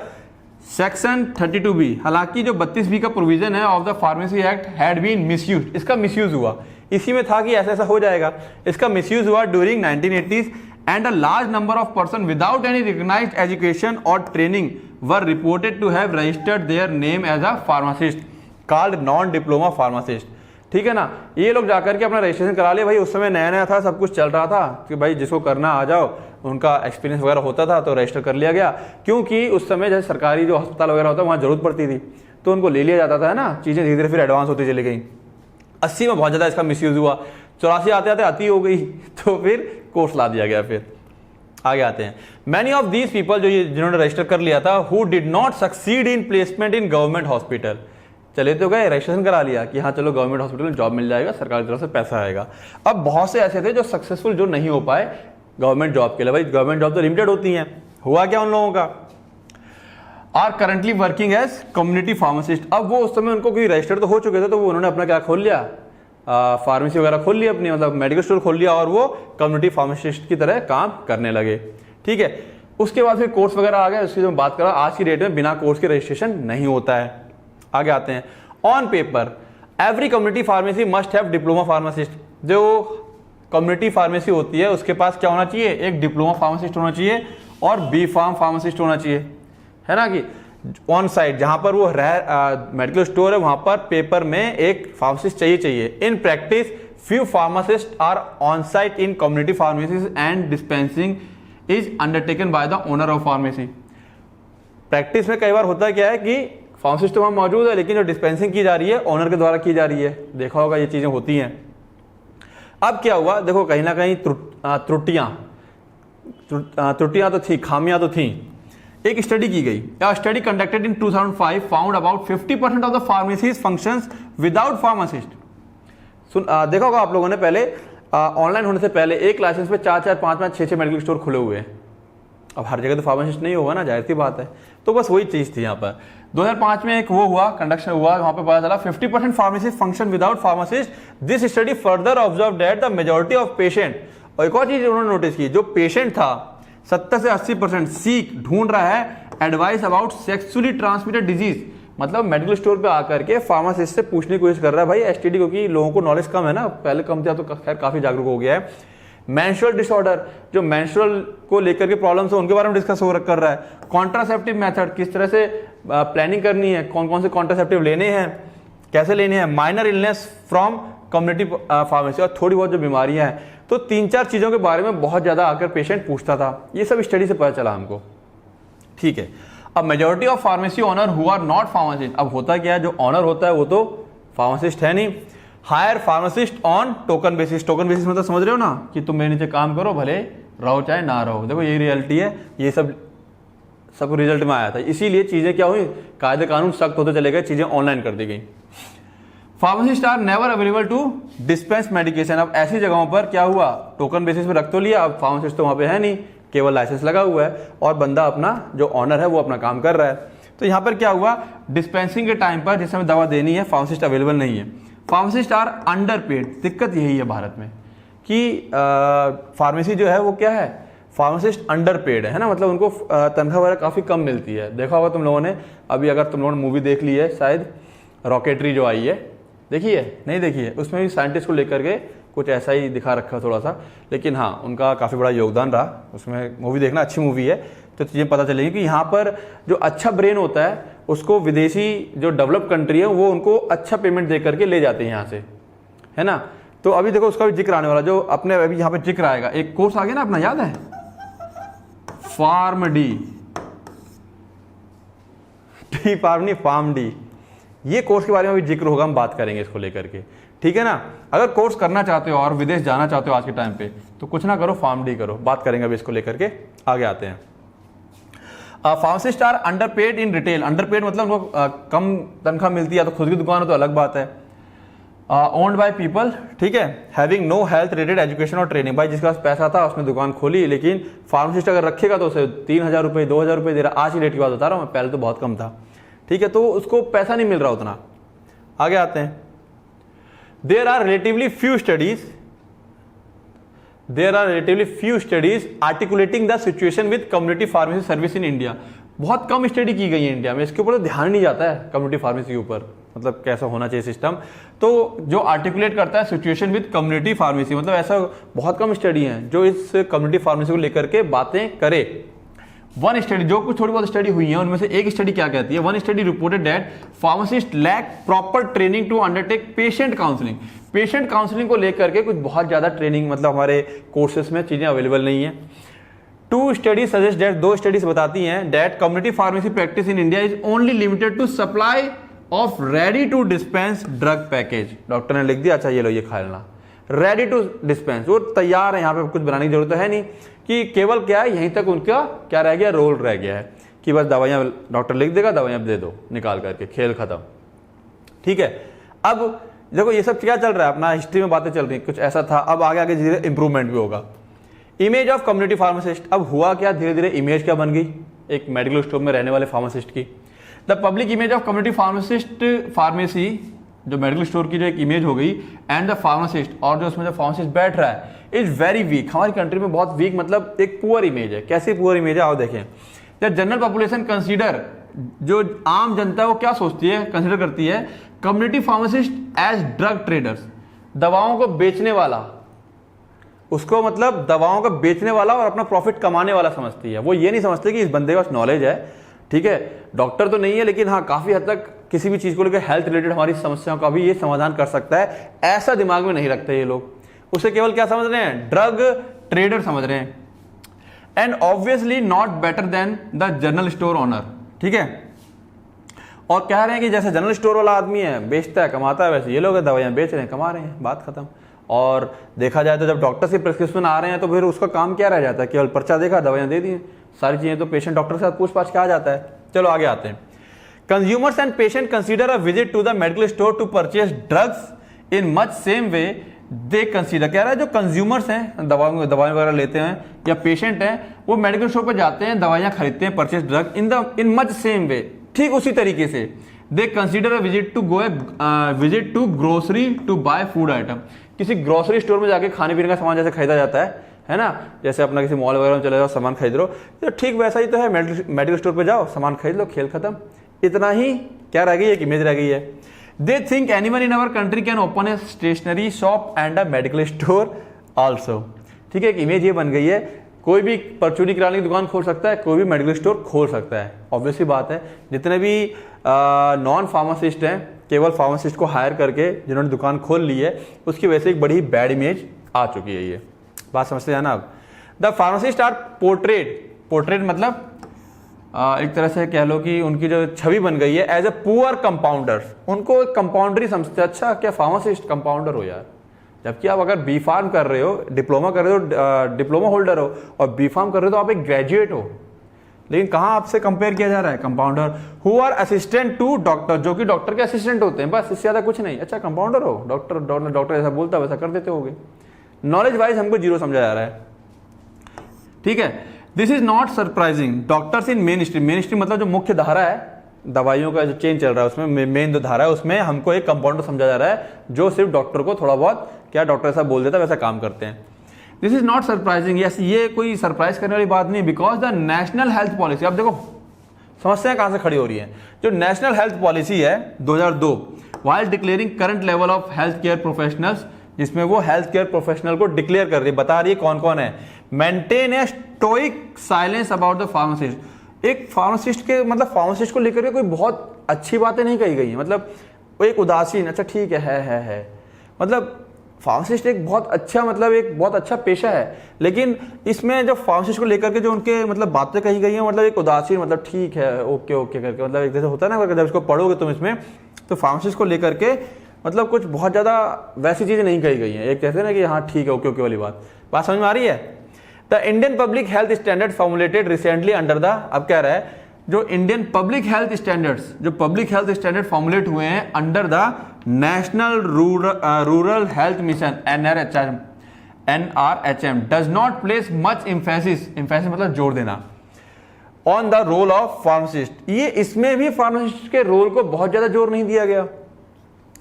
सेक्शन 32B, हालांकि जो 32B का प्रोविजन है of the pharmacy act had been misuse, इसका मिसयूज हुआ। इसी में था कि ऐसा ऐसा हो जाएगा, इसका मिसयूज हुआ during 1980s and a large number of person without any recognised education और training were reported to have registered their name as a pharmacist called non diploma pharmacist. ठीक है ना। ये लोग जाकर के अपना रजिस्ट्रेशन करा लिया, भाई उस समय नया नया था, सब कुछ चल रहा था कि भाई जिसको करना आ जाओ, उनका एक्सपीरियंस वगैरह होता था तो रजिस्टर कर लिया गया। क्योंकि उस समय जैसे सरकारी जो अस्पताल वगैरह होता है वहाँ जरूरत पड़ती थी तो उनको ले लिया जाता था, है ना। चीज़ें धीरे धीरे फिर एडवांस होती चली गई। 80 में बहुत ज़्यादा इसका मिसयूज़ हुआ, 84 आते आते अति हो गई तो फिर कोर्स ला दिया गया। फिर आगे आते हैं, मैनी ऑफ दीज पीपल जो ये जिन्होंने रजिस्टर कर लिया था, who did not succeed in placement in government hospital, चले तो गए रजिस्ट्रेशन करा लिया कि हाँ चलो गवर्नमेंट हॉस्पिटल में जॉब मिल जाएगा, सरकार की तरफ से पैसा आएगा। अब बहुत से ऐसे थे जो सक्सेसफुल जो नहीं हो पाए गवर्नमेंट जॉब के लिए, भाई गवर्नमेंट जॉब तो लिमिटेड होती हैं। हुआ क्या उन लोगों का, are currently working as community pharmacist. अब वो उस समय उनको कोई रजिस्टर तो हो चुके थे, तो वो उन्होंने अपना क्या खोल लिया, फार्मेसी वगैरह खोल लिया अपनी, मतलब मेडिकल स्टोर खोल लिया और वो कम्युनिटी फार्मासिस्ट की तरह काम करने लगे। ठीक है, उसके बाद फिर कोर्स वगैरह आ गया, उसकी जो बात करा, आज की डेट में बिना कोर्स के रजिस्ट्रेशन नहीं होता है। आगे आते हैं, on paper every community pharmacy must have diploma pharmacist. जो कम्युनिटी फार्मेसी होती है उसके पास क्या होना चाहिए, एक डिप्लोमा फार्मासिस्ट होना चाहिए और बी फार्म फार्मासिस्ट होना चाहिए, है ना। कि ऑन साइट जहां पर वो मेडिकल स्टोर है वहां पर पेपर में एक फार्मासिस्ट चाहिए। In practice few pharmacist are on site in community pharmacies and dispensing is undertaken by the owner of pharmacy. Practice में कई बार होता क्या है कि फार्मासिस्ट तो वहां मौजूद है लेकिन जो डिस्पेंसिंग की जा रही है ओनर के द्वारा की जा रही है। देखा होगा ये चीजें होती हैं। अब क्या हुआ, देखो कहीं ना कहीं त्रुटियां तो थी, खामियां तो थी। एक स्टडी की गई, study conducted in 2005 found about 50% of the pharmacies functions without pharmacist. देखा होगा आप लोगों ने, पहले ऑनलाइन होने से पहले एक लाइसेंस पे 4-4, 5-5, 6-6 मेडिकल स्टोर खुले हुए हैं। अब हर जगह तो फार्मासिस्ट नहीं होगा ना, जाहिर सी बात है। तो बस वही चीज थी यहाँ पर। 2005 में एक वो हुआ, कंडक्शन हुआ, वहां पे पता चला 50% pharmacist function without pharmacist. This study further observe that the majority of patient, और एक और चीज उन्होंने नोटिस की, जो पेशेंट था 70 से 80% सीख ढूंढ रहा है advice about sexually transmitted disease. मतलब मेडिकल स्टोर पे आकर के फार्मासिस्ट से पूछने की कोशिश कर रहा है भाई एसटीडी, क्योंकि लोगों को नॉलेज कम है ना, पहले कम था तो खैर काफी जागरूक हो गया है। मेंस्ट्रुअल डिसऑर्डर, जो मेंस्ट्रुअल को लेकर के प्रॉब्लम्स है उनके बारे में डिस्कस कर रहा है। कॉन्ट्रासेप्टिव मेथड, किस तरह से प्लानिंग करनी है, कौन कौन से कॉन्ट्रासेप्टिव लेने हैं, कैसे लेने हैं। Minor illness from community pharmacy, और थोड़ी बहुत जो बीमारियां हैं। तो 3-4 चीजों के बारे में बहुत ज्यादा आकर पेशेंट पूछता था। ये सब स्टडी से पता चला हमको। ठीक है, अब majority of pharmacy owner who are not pharmacist, अब होता क्या है, जो ऑनर होता है वो तो फार्मासिस्ट है नहीं। Hire pharmacist on token basis. Token basis मतलब समझ रहे हो ना, कि तुम मेरे नीचे काम करो, भले रहो चाहे ना रहो। देखो यही रियलिटी है, ये सब रिजल्ट में आया था। इसीलिए चीजें क्या हुई, कायदे कानून सख्त होते चले गए, चीजें ऑनलाइन कर दी गई। Pharmacist are never available to dispense medication. अब ऐसी जगहों पर क्या हुआ, टोकन बेसिस पे रख तो लिया, अब फार्मासिस्ट तो वहां पे है नहीं, केवल लाइसेंस लगा हुआ है और बंदा अपना जो ऑनर है वो अपना काम कर रहा है। तो यहां पर क्या हुआ, डिस्पेंसिंग के टाइम पर जिस समय दवा देनी है फार्मासिस्ट अवेलेबल नहीं है। Pharmacist are underpaid. दिक्कत यही है भारत में कि फार्मेसी जो है वो क्या है, फार्मासिस्ट अंडर पेड है ना, मतलब उनको तनख्वाह वगैरह काफी कम मिलती है। देखा होगा तुम लोगों ने, अभी अगर तुम लोगों ने मूवी देख ली है शायद, रॉकेटरी जो आई है, देखी है नहीं देखी है, उसमें भी साइंटिस्ट को लेकर के कुछ ऐसा ही दिखा रखा थोड़ा सा, लेकिन हाँ उनका काफ़ी बड़ा योगदान रहा उसमें। मूवी देखना, अच्छी मूवी है, तो चीज़ें पता चलेगी कि यहाँ पर जो अच्छा ब्रेन होता है उसको विदेशी जो डेवलप कंट्री है वो उनको अच्छा पेमेंट दे करके ले जाते हैं यहाँ से, है ना। तो अभी देखो उसका भी जिक्र आने वाला, जो अपने अभी यहाँ पे जिक्र आएगा, एक कोर्स आ गया ना अपना, याद है, फार्म डी। ये कोर्स के बारे में भी जिक्र होगा, हम बात करेंगे इसको लेकर के, ठीक है ना। अगर कोर्स करना चाहते हो और विदेश जाना चाहते हो आज के टाइम पे, तो कुछ ना करो, फार्म डी करो। बात करेंगे अभी इसको लेकर के, आगे आते हैं। Pharmacist are underpaid in retail. Underpaid मतलब उनको कम तनख्वाह मिलती है, तो खुद की दुकान हो तो अलग बात है। ओन्ड बाय पीपल, ठीक है, having no health related education और ट्रेनिंग। भाई जिसके पास पैसा था उसने दुकान खोली, लेकिन फार्मासिस्ट अगर रखेगा तो उसे 3,000 रुपये 2,000 रुपये दे रहा। आज की डेट की बात बता रहा हूँ मैं, पहले तो बहुत कम था, ठीक है, तो उसको पैसा नहीं मिल रहा उतना। आगे आते हैं। There are relatively few studies articulating the situation with community pharmacy service in India. बहुत कम स्टडी की गई है इंडिया में, इसके ऊपर तो ध्यान नहीं जाता है कम्युनिटी फार्मेसी के ऊपर, मतलब कैसा होना चाहिए सिस्टम। तो जो आर्टिकुलेट करता है सिचुएशन विद कम्युनिटी फार्मेसी, मतलब ऐसा बहुत कम स्टडी है जो इस कम्युनिटी फार्मेसी को लेकर के बातें करे। वन स्टडी, जो कुछ थोड़ी बहुत स्टडी हुई है उनमें से एक स्टडी क्या कहती है, one study reported that pharmacist lack proper training to undertake patient counselling. Patient counselling को लेकर के कुछ बहुत ज्यादा ट्रेनिंग मतलब हमारे कोर्सेज में चीजें अवेलेबल नहीं है। टू स्टडी सजेस्ट दैट, दो स्टडीज बताती हैं that community pharmacy practice in India is only limited to supply of ready to dispense drug package. Doctor ने लिख दिया अच्छा ये लो ये खा लेना, रेडी टू डिस्पेंस, वो तैयार है, यहाँ पे कुछ बनाने की जरूरत है नहीं, कि केवल क्या है यहीं तक उनका क्या रह गया, रोल रह गया है कि बस दवाइयाँ डॉक्टर लिख देगा, दवाइयाँ दे दो निकाल करके, खेल खत्म। ठीक है, अब देखो ये सब क्या चल रहा है, अपना हिस्ट्री में बातें चल रही हैं, कुछ ऐसा था, अब आगे आगे धीरे इंप्रूवमेंट भी होगा। इमेज ऑफ कम्युनिटी फार्मासिस्ट, अब हुआ क्या, धीरे धीरे इमेज क्या बन गई एक मेडिकल स्टोर में रहने वाले फार्मासिस्ट की। The public image of community pharmacist, pharmacy जो मेडिकल स्टोर की जो एक इमेज हो गई, एंड द फार्मासिस्ट, और जो उसमें जो फार्मासिस्ट बैठ रहा है, इज वेरी वीक। हमारी कंट्री में बहुत वीक मतलब एक पुअर इमेज है। कैसी पुअर इमेज है आओ देखें। द जनरल पॉपुलेशन कंसीडर, जो आम जनता है वो क्या सोचती है, कंसीडर करती है community pharmacist as drug traders, दवाओं को बेचने वाला, उसको मतलब दवाओं को बेचने वाला और अपना प्रॉफिट कमाने वाला समझती है। वो ये नहीं समझते कि इस बंदे के पास नॉलेज है, ठीक है, डॉक्टर तो नहीं है लेकिन हाँ काफी हद तक किसी भी चीज को लेकर हेल्थ रिलेटेड हमारी समस्याओं का भी ये समाधान कर सकता है, ऐसा दिमाग में नहीं रखते ये लोग। उसे केवल क्या समझ रहे हैं, ड्रग ट्रेडर समझ रहे हैं। And obviously not better than the general store owner, ठीक है, और कह रहे हैं कि जैसे जनरल स्टोर वाला आदमी है बेचता है कमाता है, वैसे ये लोग दवाइयां बेच रहे हैं कमा रहे हैं, बात खत्म। और देखा जाए तो जब डॉक्टर से प्रिस्क्रिप्शन आ रहे हैं तो फिर उसका काम क्या रह जाता है, केवल पर्चा देखा दवाइयां दे दी, सारी चीजें तो पेशेंट डॉक्टर के साथ पूछ पाछ के आ जाता है। चलो आगे आते हैं। Consumers and patient consider a visit to the medical store to purchase drugs in much same way they consider, कह रहा है जो कंज्यूमर्स हैं दवाई वगैरह लेते हैं या पेशेंट हैं वो मेडिकल स्टोर पर जाते हैं दवाइयां खरीदते हैं, purchase drug in much same way, ठीक उसी तरीके से they consider a visit to grocery to buy food item. किसी ग्रोसरी स्टोर में जाके खाने पीने का सामान जैसे खरीदा जाता है ना, जैसे अपना किसी मॉल वगैरह में चले जाओ सामान खरीद लो, तो ठीक वैसा ही तो है, मेडिकल स्टोर पे जाओ सामान खरीद लो, खेल खत्म। इतना ही क्या रह गई, एक इमेज रह गई है। They think anyone in our country can open a stationary shop and a medical store also, ठीक है, एक इमेज ये बन गई है, कोई भी परचूनी किराने की दुकान खोल सकता है, कोई भी मेडिकल स्टोर खोल सकता है। ऑब्वियसली बात है, जितने भी नॉन फार्मासिस्ट हैं केवल फार्मासिस्ट को हायर करके जिन्होंने दुकान खोल ली है, उसकी वजह से एक बड़ी बैड इमेज आ चुकी है। ये बात समझते हैं ना आप। द फार्मासिस्ट आर पोर्ट्रेट मतलब एक तरह से कह लो कि उनकी जो छवि बन गई है एज ए पुअर कंपाउंडर्स, उनको एक कंपाउंडर समझते हैं। अच्छा क्या फार्मासिस्ट कंपाउंडर हो यार, जबकि आप अगर बी फार्म कर रहे हो, डिप्लोमा कर रहे हो, डिप्लोमा होल्डर हो, और बी फार्म कर रहे हो तो आप एक ग्रेजुएट हो, लेकिन कहां आपसे कंपेयर किया जा रहा है, compounder who are assistant to doctor, जो कि डॉक्टर के असिस्टेंट होते हैं, बस इससे ज्यादा कुछ नहीं। अच्छा कंपाउंडर हो, डॉक्टर जैसा बोलता है वैसा कर देते होगे। नॉलेज वाइज हमको जीरो समझा जा रहा है, ठीक है। This is not surprising, doctors in main stream मतलब जो मुख्य धारा है दवाइयों का जो चेन चल रहा है उसमें मेन जो धारा है उसमें हमको एक कंपाउंडर समझा जा रहा है जो सिर्फ डॉक्टर को थोड़ा बहुत क्या डॉक्टर ऐसा बोल देता है वैसा काम करते हैं। This is not surprising, yes ये कोई सरप्राइज करने वाली बात नहीं, because the national health policy, अब देखो समस्याएं कहां से खड़ी हो रही हैं। जो नेशनल हेल्थ पॉलिसी है 2002 while declaring current level of health care professionals, जिसमें वो हेल्थ केयर प्रोफेशनल को डिक्लेयर कर रही है, बता रही है कौन कौन है। Maintain A stoic silence about the pharmacist, एक फार्मासिस्ट के मतलब फार्मासिस्ट को लेकर के कोई बहुत अच्छी बातें नहीं कही गई है, मतलब वो एक उदासीन, अच्छा ठीक है मतलब फार्मासिस्ट एक बहुत अच्छा मतलब एक बहुत अच्छा पेशा है, लेकिन इसमें जो फार्मासिस्ट को लेकर के जो उनके मतलब बातें कही गई हैं मतलब एक उदासीन, मतलब ठीक है ओके करके, मतलब एक जैसे होता है ना जब इसको पढ़ोगे तुम इसमें तो फार्मासिस्ट को लेकर के मतलब कुछ बहुत ज्यादा वैसी चीजें नहीं कही गई हैं, एक कहते हैं ना कि हाँ ठीक है ओके वाली बात समझ में आ रही है। The Indian public health standard formulated recently under the, अब कह रहा है जो इंडियन पब्लिक हेल्थ स्टैंडर्ड्स, जो पब्लिक हेल्थ स्टैंडर्ड फॉर्मुलेट हुए हैं under the national rural health mission NRHM does not place much emphasis मतलब जोर देना on the role of pharmacist, ये इसमें भी फार्मासिस्ट के रोल को बहुत ज्यादा जोर नहीं दिया गया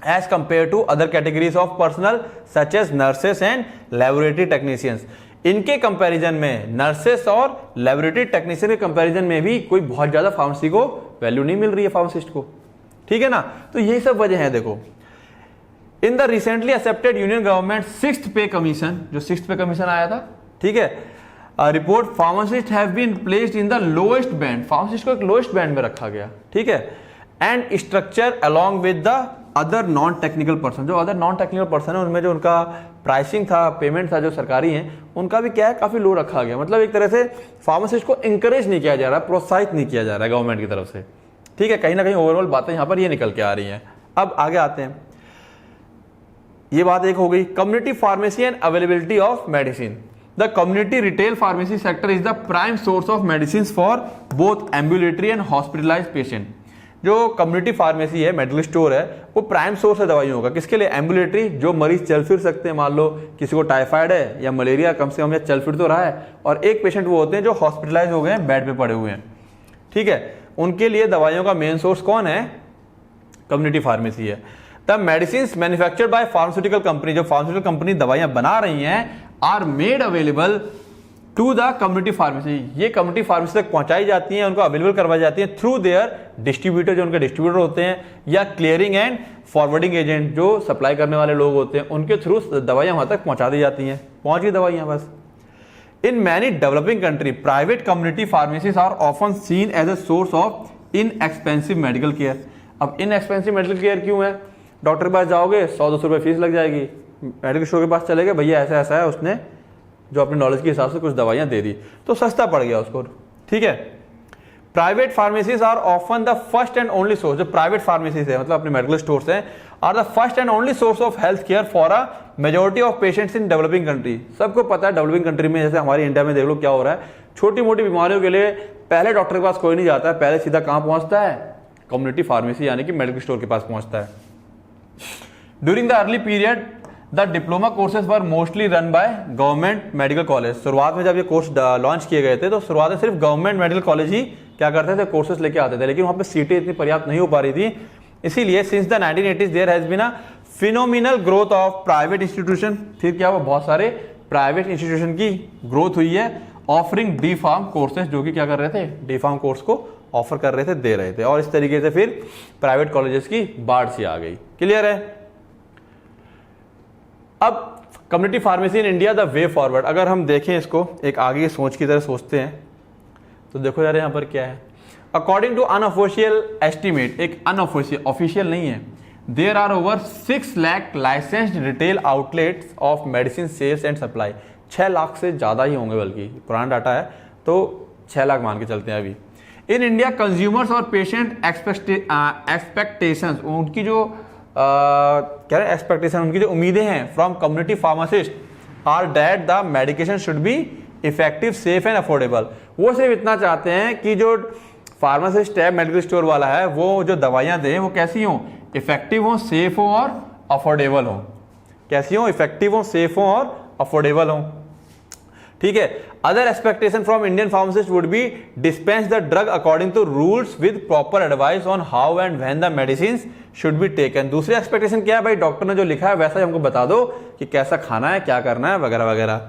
as compare to other categories of personnel such as nurses and laboratory technicians. इनके कंपैरिजन में नर्सेस और लेबोरेटरी टेक्नीशियन के कंपैरिजन में भी कोई बहुत ज्यादा फार्मेसी को वैल्यू नहीं मिल रही है फार्मासिस्ट को, ठीक है ना। तो यही सब वजह है। देखो in the recently accepted union government 6th पे कमीशन, जो 6th पे कमीशन आया था, ठीक है, report pharmacist have been placed in the lowest band, pharmacist को एक लोएस्ट बैंड में रखा गया, ठीक है। And structure along with the other non technical person, जो अदर नॉन टेक्निकल पर्सन है उनमें जो उनका प्राइसिंग था, पेमेंट था जो सरकारी हैं, उनका भी क्या है काफी लो रखा गया। मतलब एक तरह से फार्मासिस्ट को इंकरेज नहीं किया जा रहा, प्रोत्साहित नहीं किया जा रहा है गवर्नमेंट की तरफ से, ठीक है। कहीं ना कहीं ओवरऑल बातें यहाँ पर ये निकल के आ रही हैं। अब आगे आते हैं, ये बात एक हो गई। Community pharmacy and availability of medicine. The community retail pharmacy sector is the prime source of medicine for both ambulatory and hospitalised patient. जो कम्युनिटी फार्मेसी है, मेडिकल स्टोर है, वो प्राइम सोर्स है दवाइयों का। किसके लिए? एम्बुलेटरी, जो मरीज चल फिर सकते हैं, मान लो किसी को टाइफाइड है या मलेरिया कम से कम या चल फिर तो रहा है, और एक पेशेंट वो होते हैं जो हॉस्पिटलाइज हो गए हैं, बेड पे पड़े हुए हैं, ठीक है। उनके लिए दवाइयों का मेन सोर्स कौन है? कम्युनिटी फार्मेसी है। The medicine manufactured by pharmaceutical company, जो फार्मास्यूटिकल कंपनी दवाइयां बना रही हैं, are made available to the community pharmacy. ये कम्युनिटी फार्मेसी तक पहुंचाई जाती हैं, उनको अवेलेबल करवाई जाती हैं थ्रू देयर डिस्ट्रीब्यूटर, जो उनके डिस्ट्रीब्यूटर होते हैं, या क्लियरिंग एंड फॉरवर्डिंग एजेंट, जो सप्लाई करने वाले लोग होते हैं, उनके थ्रू दवाइयां वहां तक पहुंचा दी जाती हैं। पहुंच गई दवाइयां बस। In many developing country private community pharmacies are often seen as a source of inexpensive medical care. अब इनएक्सपेंसिव मेडिकल केयर क्यों है? डॉक्टर के पास जाओगे 100-200 रुपये फीस लग जाएगी, मेडिकल स्टोर के पास चले गए, भैया ऐसा ऐसा है, उसने जो अपने नॉलेज के हिसाब से कुछ दवाइयां दे दी, तो सस्ता पड़ गया उसको, ठीक है। Private pharmacies are often the first and only source, जो प्राइवेट फार्मेसीज है मतलब अपने मेडिकल स्टोर्स हैं, are the first and only source of health care for a majority of patients in developing country. सबको पता है डेवलपिंग कंट्री में, जैसे हमारी इंडिया में देख लो क्या हो रहा है, छोटी मोटी बीमारियों के लिए पहले डॉक्टर के पास कोई नहीं जाता है, पहले सीधा कहां पहुंचता है? कम्युनिटी फार्मेसी यानी कि मेडिकल स्टोर के पास पहुंचता है। During the early period the diploma courses were mostly run by government medical college. शुरुआत में जब ये कोर्स लॉन्च किए गए थे तो शुरुआत में सिर्फ गवर्नमेंट मेडिकल कॉलेज ही क्या करते थे? कोर्सेज लेके आते थे, लेकिन वहां पे सीटें इतनी पर्याप्त नहीं हो पा रही थी। इसीलिए since the 1980s there has been a phenomenal growth of private institution. फिर क्या हुआ? बहुत सारे प्राइवेट इंस्टीट्यूशन की ग्रोथ हुई है, ऑफरिंग डी फार्म कोर्सेज, जो कि क्या कर रहे थे? डी फार्म कोर्स को ऑफर कर रहे थे, दे रहे थे, और इस तरीके से फिर प्राइवेट कॉलेजेस की बाढ़ सी आ गई। क्लियर है? अब community pharmacy in India the way forward, अगर हम देखें इसको एक आगे की सोच की तरह सोचते हैं तो देखो यार यहाँ पर क्या है। अकॉर्डिंग टू अनऑफिशियल एस्टिमेट, एक अनऑफिशियल, ऑफिशियल नहीं है, there are over 6 lakh licensed retail outlets of medicine sales and supply. 6 lakh से ज्यादा ही होंगे, बल्कि पुराना डाटा है तो 6 लाख मान के चलते हैं अभी। इन इंडिया कंज्यूमर्स और पेशेंट एक्सपेक्टेशंस, उनकी जो क्या है एक्सपेक्टेशन, उनकी जो उम्मीदें हैं from community pharmacist are that the medication should be effective, safe and affordable. वो सिर्फ इतना चाहते हैं कि जो फार्मासिस्ट है, मेडिकल स्टोर वाला है, वो जो दवाइयां दें वो कैसी हों? इफेक्टिव हो, सेफ हो और अफोर्डेबल हो। कैसी हो? इफेक्टिव हो, सेफ हो और अफोर्डेबल हो, ठीक है। Other expectation from Indian pharmacist would be dispense the drug according to rules with proper advice on how and when the medicine should be taken. दूसरी एक्सपेक्टेशन क्या है भाई? डॉक्टर ने जो लिखा है वैसा ही हमको बता दो कि कैसा खाना है, क्या करना है, वगैरह वगैरह,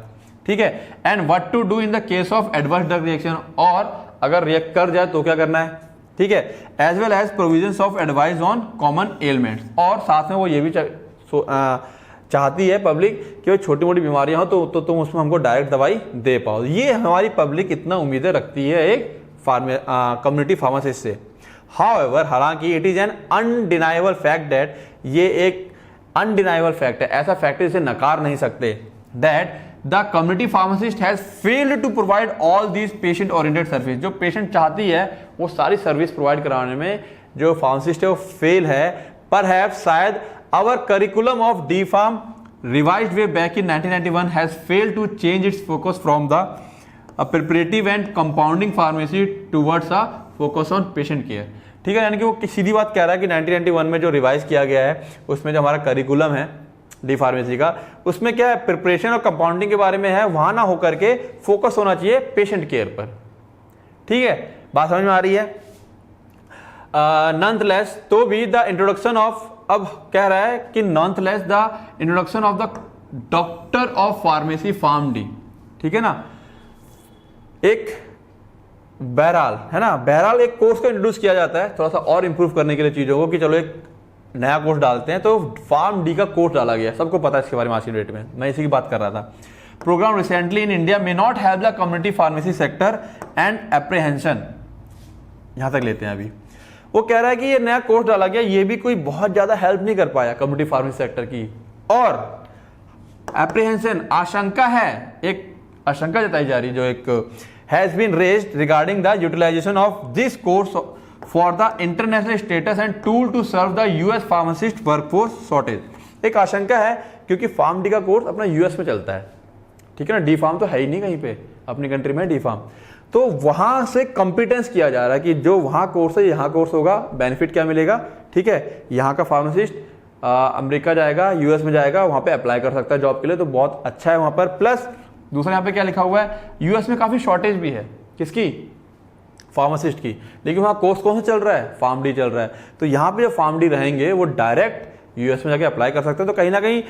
ठीक है। And what to do in the case of adverse drug reaction, और अगर रिएक्ट कर जाए तो क्या करना है, ठीक है। As well as provisions of advice on common elements, और साथ में वो ये भी चाहती है पब्लिक कि वो छोटी मोटी बीमारियां हो तो तुम उसमें हमको डायरेक्ट दवाई दे पाओ। ये हमारी पब्लिक इतना उम्मीदें रखती है एक कम्युनिटी फार्मासिस्ट से। हाउएवर, हालांकि it is an undeniable fact that, ये एक अनडिनाइबल फैक्ट है, ऐसा फैक्ट है जिसे नकार नहीं सकते, that the community pharmacist has failed to provide all these patient oriented service. जो पेशेंट चाहती है वो सारी सर्विस प्रोवाइड कराने में जो फार्मासिस्ट है वो फेल है। परहैप्स, शायद, our curriculum of DPharm revised way back in 1991 has failed to change its focus from the preparative and compounding pharmacy towards a focus on patient care। ठीक है, यानी कि वो सीधी बात कह रहा है कि 1991 में जो रिवाइज किया गया है उसमें जो हमारा करिकुलम है डी फार्मेसी का, उसमें क्या है, प्रिपरेशन और कंपाउंडिंग के बारे में है, वहां ना होकर के फोकस होना चाहिए पेशेंट केयर पर। ठीक है, बात समझ में आ रही है। नॉनथलेस, तो भी द इंट्रोडक्शन ऑफ, अब कह रहा है कि nonetheless the introduction of the doctor of pharmacy pharm D, ठीक है ना, एक बहरहाल है ना, बहरहाल एक कोर्स को इंट्रोड्यूस किया जाता है थोड़ा सा और इंप्रूव करने के लिए चीजों को, कि चलो एक नया कोर्स डालते हैं, तो फार्म डी का कोर्स डाला गया, सबको पता है इसके बारे में आज की डेट में, मैं इसी की बात कर रहा था। program recently in India may not help the community pharmacy sector and apprehension। यहां तक लेते हैं अभी। वो कह रहा है कि ये नया कोर्स डाला गया, ये भी कोई बहुत ज्यादा हेल्प नहीं कर पाया कम्युनिटी फार्मेसी सेक्टर की, और एप्रीहेंशन आशंका है, एक आशंका जताई जा रही जो एक has been raised regarding the utilization of this course for the international status and tool to serve the US pharmacist workforce shortage. एक आशंका है क्योंकि फार्म डी का कोर्स अपना यूएस में चलता है, ठीक है ना, डी फार्म तो है ही नहीं कहीं पे अपनी कंट्री में डी फार्म, तो वहां से कंपिटेंस किया जा रहा है कि जो वहां कोर्स है यहां कोर्स होगा, बेनिफिट क्या मिलेगा, ठीक है, यहां का फार्मासिस्ट अमेरिका जाएगा, यूएस में जाएगा, वहां पे अप्लाई कर सकता है जॉब के लिए, तो बहुत अच्छा है वहां पर। प्लस दूसरा यहाँ पे क्या लिखा हुआ है, यूएस में काफी शॉर्टेज भी है, किसकी, फार्मासिस्ट की, लेकिन वहां कोर्स कौन सा चल रहा है, फार्म डी चल रहा है, तो यहाँ पे जो फार्म डी रहेंगे वो डायरेक्ट यूएस में जाके अप्लाई कर सकते हैं, तो कहीं ना कहीं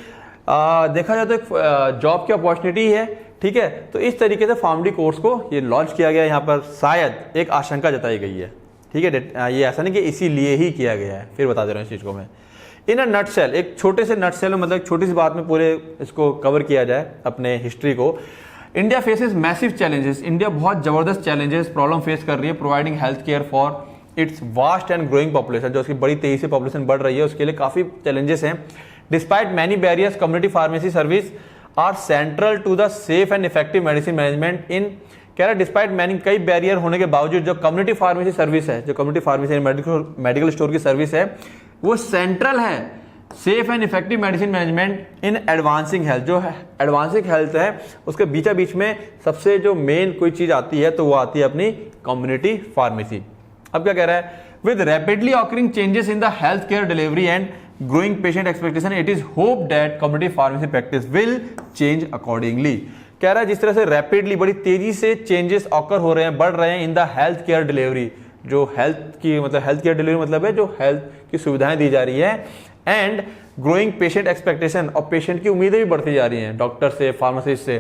देखा जाए तो एक जॉब की अपॉर्चुनिटी है, ठीक है। तो इस तरीके से फार्म डी कोर्स को ये लॉन्च किया गया यहाँ पर, शायद एक आशंका जताई गई है, ठीक है, ये ऐसा नहीं कि इसीलिए ही किया गया है, फिर बता दे रहा हूँ इस चीज को मैं। इन अ नटसेल, एक छोटे से नटसेल में, मतलब छोटी सी बात में पूरे इसको कवर किया जाए अपने हिस्ट्री को। India faces massive challenges, India बहुत जबरदस्त चैलेंजेस प्रॉब्लम फेस कर रही है providing health care for its vast and growing population, जो उसकी बड़ी तेजी से पॉपुलेशन बढ़ रही है उसके लिए काफी चैलेंजेस हैं। Despite many barriers community pharmacy service are central to the safe and effective medicine management in, कह रहा है डिस्पाइट मैनी, कई बैरियर होने के बावजूद जो कम्युनिटी फार्मेसी सर्विस है, जो कम्युनिटी फार्मेसी मेडिकल स्टोर की सर्विस है वो सेंट्रल है safe and effective medicine management in advancing health, जो है एडवांसिंग हेल्थ है उसके बीचा बीच में सबसे जो मेन कोई चीज आती है तो वो आती है अपनी कम्युनिटी फार्मेसी। अब क्या कह रहा है, with rapidly occurring changes in the health care delivery and growing patient expectation it is hope that community pharmacy practice will change accordingly. कह रहा है जिस तरह से रैपिडली बड़ी तेजी से चेंजेस ऑकर हो रहे हैं, बढ़ रहे हैं in the health care delivery, जो हेल्थ की मतलब हेल्थ केयर डिलीवरी मतलब है जो हेल्थ की सुविधाएं दी जा रही है, एंड ग्रोइंग पेशेंट एक्सपेक्टेशन, और पेशेंट की उम्मीदें भी बढ़ती जा रही हैं डॉक्टर से, फार्मासिस्ट से।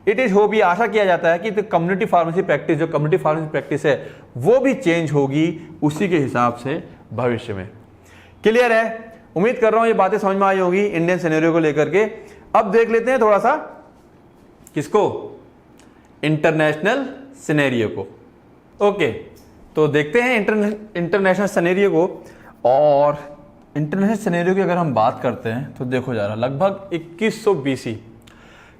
इट इज होप, ये आशा किया जाता है कि कम्युनिटी फार्मेसी प्रैक्टिस, जो कम्युनिटी फार्मेसी प्रैक्टिस है वो भी चेंज होगी उसी के हिसाब से भविष्य में। क्लियर है, उम्मीद कर रहा हूं ये बातें समझ में आई होगी इंडियन सिनेरियो को लेकर के। अब देख लेते हैं थोड़ा सा किसको, इंटरनेशनल सिनेरियो को। ओके, तो देखते हैं इंटरनेशनल सिनेरियो को। और इंटरनेशनल सिनेरियो की अगर हम बात करते हैं तो देखो जा रहा लगभग 2100 BC,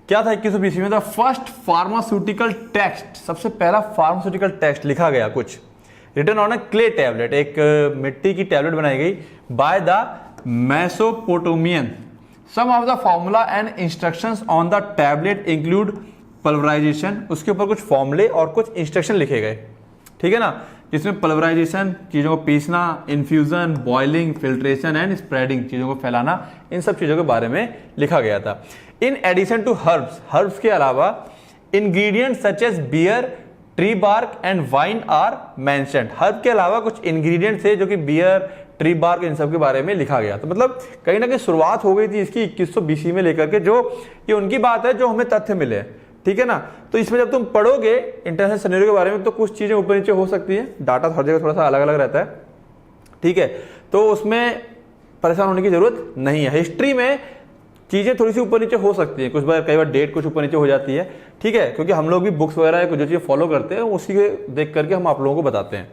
क्या था 2100 BC में, द फर्स्ट फार्मास्यूटिकल टेक्स्ट, सबसे पहला फार्मास्यूटिकल टेक्स्ट लिखा गया कुछ, written on a clay tablet, एक मिट्टी की टैबलेट बनाई गई by the Mesopotamian. Some of the formula and instructions on the tablet include pulverization, उसके ऊपर कुछ फॉर्मूले और कुछ इंस्ट्रक्शन लिखे गए, ठीक है ना, जिसमें पल्वराइजेशन, चीजों को पीसना, infusion, boiling, filtration and spreading, चीजों को फैलाना, इन सब चीजों के बारे में लिखा गया था। In addition to herbs, herbs के अलावा ingredients such as beer, tree bark and wine are mentioned, herb के अलावा कुछ इंग्रेडिएंट्स थे जो कि बियर, ट्री बार्क, इन सब के बारे में लिखा गया। तो मतलब कहीं ना कहीं शुरुआत हो गई थी इसकी 2100 BC में लेकर के, जो ये उनकी बात है जो हमें तथ्य मिले, ठीक है ना। तो इसमें जब तुम पढ़ोगे इंटरनेशनल सिनेरियो के बारे में तो कुछ चीजें ऊपर नीचे हो सकती है, डाटा हर जगह थोड़ा सा अलग अलग रहता है, ठीक है, तो उसमें परेशान होने की जरूरत नहीं है। हिस्ट्री में चीजें थोड़ी सी ऊपर नीचे हो सकती है, कुछ बार कई बार डेट कुछ ऊपर नीचे हो जाती है, ठीक है, क्योंकि हम लोग भी बुक्स वगैरह जो चीजें फॉलो करते हैं उसी के देख करके हम आप लोगों को बताते हैं।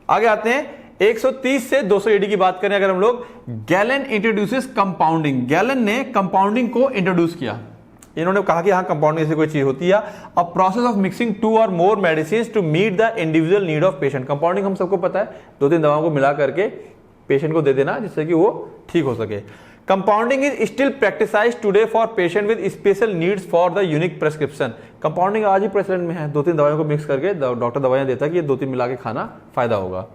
आगे आते हैं 130 से 200 AD की बात करें अगर हम लोग, गैलन इंट्रोड्यूसेस कंपाउंडिंग, गैलन ने कंपाउंडिंग को इंट्रोड्यूस किया। इन्होंने कहा कि हाँ कंपाउंडिंग से कोई चीज होती है, अ प्रोसेस ऑफ मिक्सिंग 2 और more medicine to meet the individual need of patient. Compounding हम सबको पता है, 2-3 दवाओं को मिला करके पेशेंट को दे देना जिससे कि वो ठीक हो सके। Compounding is still practised today for patient with special needs for the unique prescription. Compounding आज ही प्रेसिडेंट में है, 2-3 दवाइयों को मिक्स करके डॉक्टर दवाइयां देता है कि ये 2-3 मिला के खाना फायदा होगा।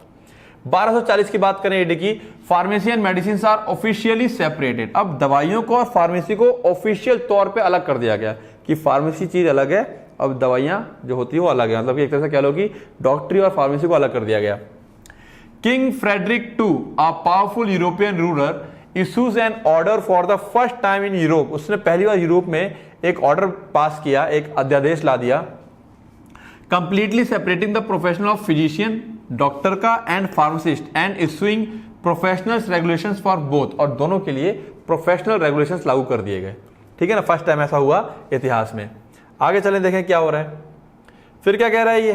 1240 की बात करें एडी की, pharmacy and medicine are officially separated. अब दवाइयों को और फार्मेसी को ऑफिशियल तौर पे अलग कर दिया गया कि फार्मेसी चीज अलग है, अब दवाइयां जो होती है वो अलग है, मतलब एक तरह से कह लो कि डॉक्टरी और फार्मेसी को अलग कर दिया गया। King Frederick II, a powerful European ruler, issues an order for the first time in Europe. उसने पहली बार यूरोप में एक ऑर्डर पास किया, एक अध्यादेश ला दिया, completely separating the professional of physician, doctor का, and pharmacist, and issuing professional regulations for both, और दोनों के लिए प्रोफेशनल रेगुलेशंस लागू कर दिए गए, ठीक है ना। फर्स्ट टाइम ऐसा हुआ इतिहास में। आगे चलें देखें क्या हो रहा है। फिर क्या कह रहा है ये,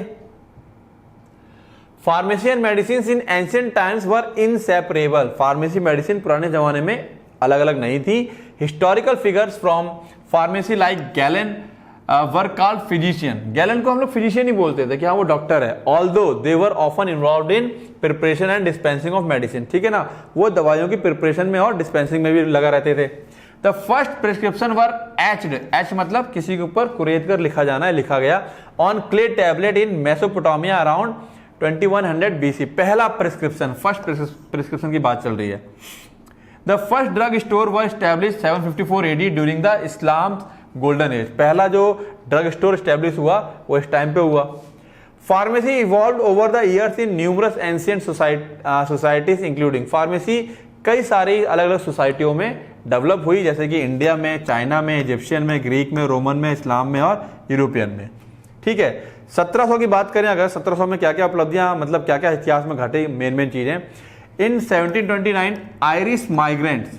pharmacy and medicine in ancient times were inseparable. Pharmacy medicine पुराने जमाने में अलग अलग नहीं थी। Historical figures from pharmacy like gallon were called physician. Gallon को हम लोग फिजिशियन ही बोलते थे कि हाँ वो डॉक्टर है। Although they were often involved in preparation and dispensing of medicine, ठीक है ना, वो दवाइयों की प्रिपरेशन में और डिस्पेंसिंग में भी लगा रहते थे। The first prescription were etched, H मतलब किसी के ऊपर कुरेद कर लिखा जाना है, लिखा गया, on clay tablet in Mesopotamia around 2100 BC। पहला प्रिस्क्रिप्शन, फर्स्ट प्रिस्क्रिप्शन की बात चल रही है। The first drug store was establish 754 AD during the Islam golden age. पहला जो ड्रग स्टोर एस्टैब्लिश हुआ वो इस टाइम पे हुआ। Pharmacy evolve over the years in numerous ancient societies including. Pharmacy कई सारी अलग अलग सोसाइटियों में डेवलप हुई, जैसे कि इंडिया में, चाइना में, इजिप्शियन में, ग्रीक में, रोमन में, इस्लाम में और यूरोपियन में, ठीक है। 1700 की बात करें अगर, 1700 में क्या क्या उपलब्धियां, मतलब क्या क्या इतिहास में घटे, मेन चीजें। इन 1729 आयरिश माइग्रेंट्स,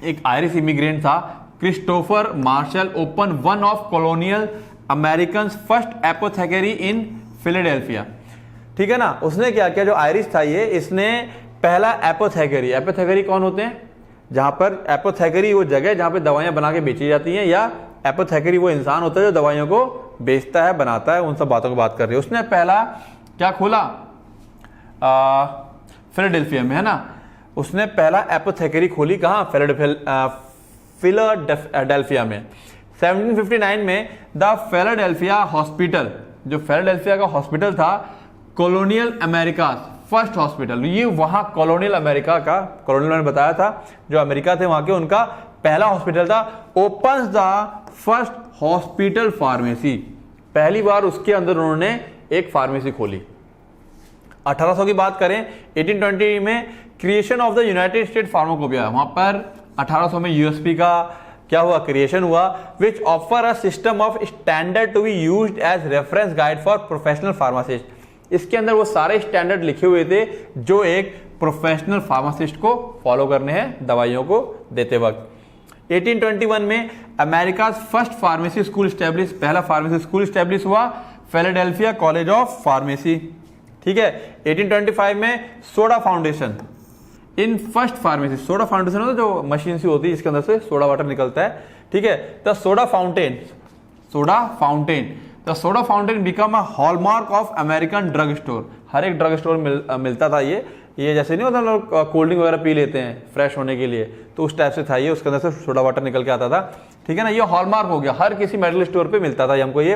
एक आयरिश इमिग्रेंट था, Christopher Marshall open one of colonial American first apothecary in Philadelphia, ठीक है ना। उसने क्या किया, जो आयरिश था ये, इसने पहला एपोथेकेरी, एपोथेकेरी कौन होते हैं, जहां पर एपोथेकेरी वो जगह जहां पे दवाइयां बना के बेची जाती हैं, या एपोथेकेरी वो इंसान होता है जो दवाइयों को बेचता है, बनाता है, उन सब बातों की बात कर रही है। उसने पहला क्या खोला, फिलाडेल्फिया में, है ना। उसने पहला एपोथेकेरी खोली, कहां, फिलाडेल्फिया में। 1759 में द फिलाडेल्फिया हॉस्पिटल, जो फिलाडेल्फिया का हॉस्पिटल था, कॉलोनियल अमेरिका फर्स्ट हॉस्पिटल, ये वहां कॉलोनियल अमेरिका का, कॉलोनियल मैंने बताया था, जो अमेरिका थे वहां के, उनका पहला हॉस्पिटल था। Opens the first hospital pharmacy, पहली बार उसके अंदर उन्होंने एक फार्मेसी खोली। 1800 की बात करें, 1820 में creation of the United state pharmacopoeia, वहां पर 1800 में यूएसपी का क्या हुआ, क्रिएशन हुआ, which offer a system of standard to be used as reference guide for professional pharmacist. इसके अंदर वो सारे स्टैंडर्ड लिखे हुए थे जो एक प्रोफेशनल फार्मासिस्ट को फॉलो करने हैं दवाइयों को देते वक्त। 1821 में America first pharmacy school establish, पहला फार्मेसी स्कूल स्टैब्लिश हुआ, फिलाडेल्फिया कॉलेज ऑफ फार्मेसी, ठीक है। 1825 में soda foundation in first pharmacy, soda foundation होता है जो मशीन सी होती है जिसके अंदर से सोडा वाटर निकलता है, ठीक है। The soda fountain the soda fountain become a hallmark of American drug store. हर एक ड्रग स्टोर मिलता था ये जैसे नहीं होता लोग कोल्ड ड्रिंक वगैरह पी लेते हैं फ्रेश होने के लिए, तो उस टाइप से था ये, उसके अंदर से सोडा वाटर निकल के आता था, ठीक है ना। ये हॉलमार्क हो गया, हर किसी मेडिकल स्टोर पे मिलता था हमको ये,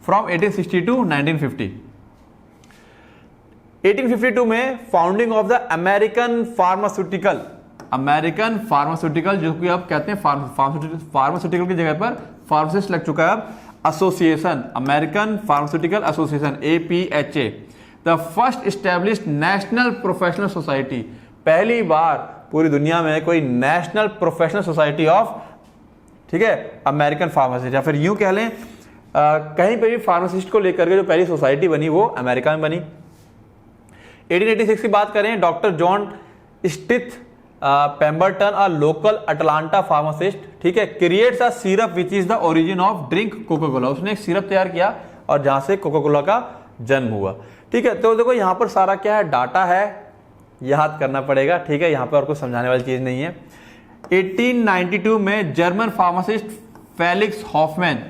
फ्रॉम 1860 टू 1950। 1852 में founding of the American pharmaceutical, जो कि अब कहते हैं फार्मास्यूटिकल की जगह पर फार्मासिस्ट लग चुका है अब, association, American pharmaceutical association, APHA, the first established national professional society. पहली बार पूरी दुनिया में कोई नेशनल प्रोफेशनल सोसाइटी ऑफ, ठीक है, अमेरिकन फार्मासिस्ट, या फिर यूं कह लें कहीं पर भी फार्मासिस्ट को लेकर के जो पहली सोसाइटी बनी वो अमेरिका में बनी। 1886 की बात करें, doctor John Stith Pemberton, a local Atlanta pharmacist, ठीक है, creates a syrup which is the origin of drink Coca Cola. उसने एक सिरप तैयार किया और जहां से कोका कोला का जन्म हुआ, ठीक है। तो देखो यहां पर सारा क्या है, डाटा है, याद करना पड़ेगा, ठीक है, यहां पर और कुछ समझाने वाली चीज नहीं है। 1892 में German pharmacist Felix Hoffmann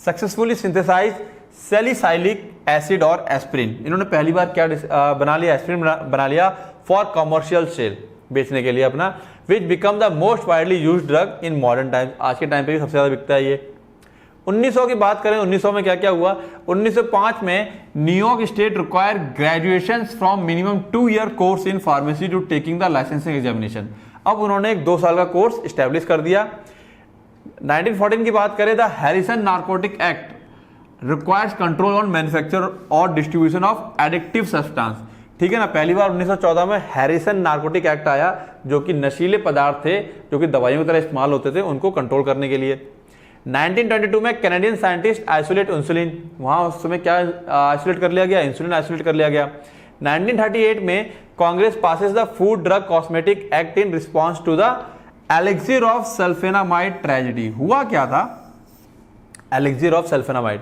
successfully synthesize salicylic acid और एस्प्रिन। इन्होंने पहली बार क्या बना लिया, एस्प्रिन बना लिया फॉर कमर्शियल सेल, बेचने के लिए अपना, विच become the most widely used drug in modern times. आज के टाइम पे भी सबसे ज्यादा बिकता है ये। 1900 की बात करें, 1900 में क्या क्या हुआ, 1905 में New York state require graduation from minimum 2 year course in pharmacy to taking the licensing examination. अब उन्होंने एक 2 साल का कोर्स स्टैब्लिश कर दिया। 1914 की बात करें, the Harrison narcotic act requires control on manufacture और डिस्ट्रीब्यूशन ऑफ एडिक्टिव सब्सटेंस, ठीक है ना। पहली बार 1914 में हैरिसन नार्कोटिक एक्ट आया, जो कि नशीले पदार्थ थे जो कि दवाइयों की तरह इस्तेमाल होते थे, उनको कंट्रोल करने के लिए। 1922 में कैनेडियन साइंटिस्ट आइसोलेट इंसुलिन, वहां उस समय क्या आइसोलेट कर लिया गया, इंसुलिन आइसोलेट कर लिया गया। 1938 में Congress passes the food drug cosmetic act in response to the elixir of sulfanilamide tragedy. हुआ क्या था, एलिक्सिर ऑफ सल्फोनामाइड।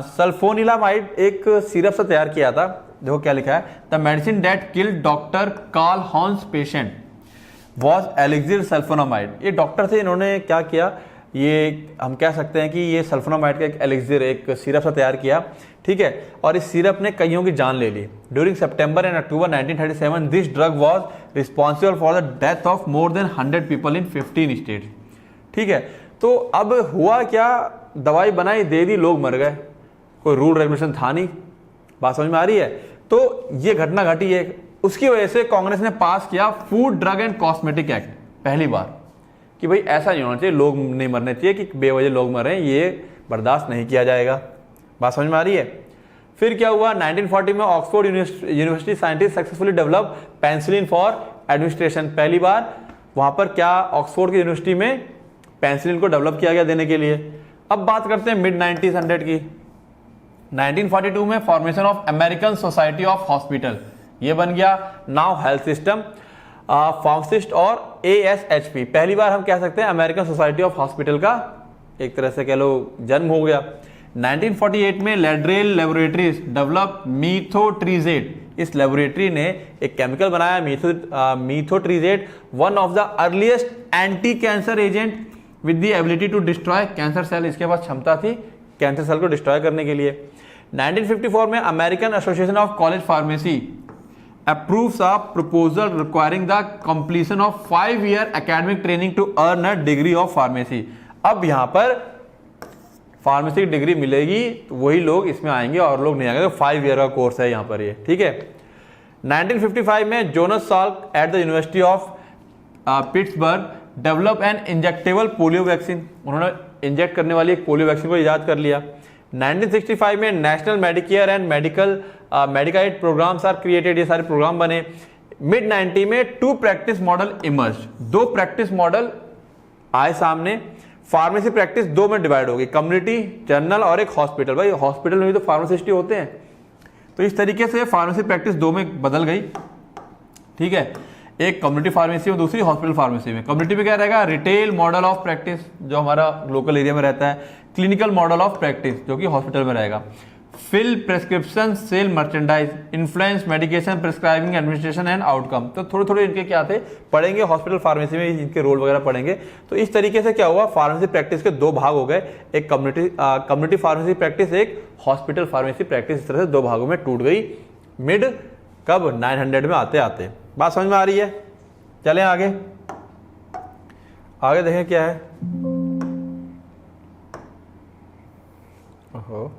सल्फोनिलामाइड एक सिरप से तैयार किया था। देखो क्या लिखा है, the medicine that killed doctor Calhoun's patient was elixir sulfonamide. ये डॉक्टर थे, इन्होंने क्या किया, ये हम कह सकते हैं कि ये सल्फोनामाइड का एक एलिक्सिर, एक सिरप से तैयार किया, ठीक है, और इस सिरप ने कईयों की जान ले ली। During September and October 1937 this drug was responsible for the death of more than 100 people in 15 states. ठीक है, तो अब हुआ क्या, दवाई बनाई, दे दी, लोग मर गए, कोई रूल रेगुलेशन था नहीं। बात समझ में आ रही है? तो ये घटना घटी है, उसकी वजह से कांग्रेस ने पास किया food drug and cosmetic act पहली बार, कि भाई ऐसा नहीं होना चाहिए, लोग नहीं मरने चाहिए कि बेवजह लोग मर रहे हैं, ये बर्दाश्त नहीं किया जाएगा। बात समझ में आ रही है? फिर क्या हुआ, 1940 में Oxford university scientist successfully develop penicillin for administration. पहली बार वहां पर क्या ऑक्सफोर्ड की यूनिवर्सिटी में पेंसिलिन को डेवलप किया गया देने के लिए। अब बात करते हैं मिड 1900 की। 1942 में formation of American society of hospital, ये बन गया नाउ हेल्थ सिस्टम, फार्मासिस्ट और ASHP। पहली बार हम कह सकते हैं अमेरिकन सोसाइटी ऑफ हॉस्पिटल का एक तरह से कह लो जन्म हो गया। 1948 में लेड्रेल लेबोरेटरीज डेवलप मीथोट्रीजेट। इस लेबोरेटरी ने एक केमिकल बनाया methotrexate, one of the earliest anti cancer agent with the ability to destroy cancer cell. इसके पास क्षमता थी कैंसर सेल को डिस्ट्रॉय करने के लिए। 1954 में American Association of college pharmacy approves a proposal requiring the completion of 5-year academic training to earn a degree of pharmacy। अब यहां पर फार्मेसी की डिग्री मिलेगी तो वही लोग इसमें आएंगे और लोग नहीं आएंगे, तो 5 ईयर का कोर्स है यहां पर ये, ठीक है। 1955 में Jonas Salk at the university of Pittsburgh develop an injectable polio vaccine. उन्होंने इंजेक्ट करने वाली एक पोलियो वैक्सीन को इजाद कर लिया। 1965 में national Medicare and Medicaid programs are created, ये सारे प्रोग्राम बने। मिड 90 में 2 practice model emerge, 2 practice model आए सामने। फार्मेसी प्रैक्टिस 2 में डिवाइड होगी, कम्युनिटी जनरल और एक हॉस्पिटल। भाई हॉस्पिटल में भी तो फार्मासिस्ट ही होते हैं, तो इस तरीके से फार्मेसी प्रैक्टिस 2 में बदल गई, ठीक है। एक कम्युनिटी फार्मेसी और दूसरी हॉस्पिटल फार्मेसी में। कम्युनिटी में क्या रहेगा, रिटेल मॉडल ऑफ प्रैक्टिस जो हमारा लोकल एरिया में रहता है, क्लिनिकल मॉडल ऑफ प्रैक्टिस जो कि हॉस्पिटल में रहेगा, fill prescription sell merchandise, influence medication prescribing administration and outcome. तो थोड़े थोड़े इनके क्या थे पढ़ेंगे, हॉस्पिटल फार्मेसी में इनके रोल वगैरह पढ़ेंगे। तो इस तरीके से क्या हुआ, फार्मेसी प्रैक्टिस के 2 भाग हो गए, एक कम्युनिटी फार्मेसी प्रैक्टिस, एक हॉस्पिटल फार्मेसी प्रैक्टिस। इस तरह से 2 भागों में टूट गई मिड कब 900 में आते आते। बात समझ में आ रही है? चलें आगे, आगे देखें क्या है। ओहो,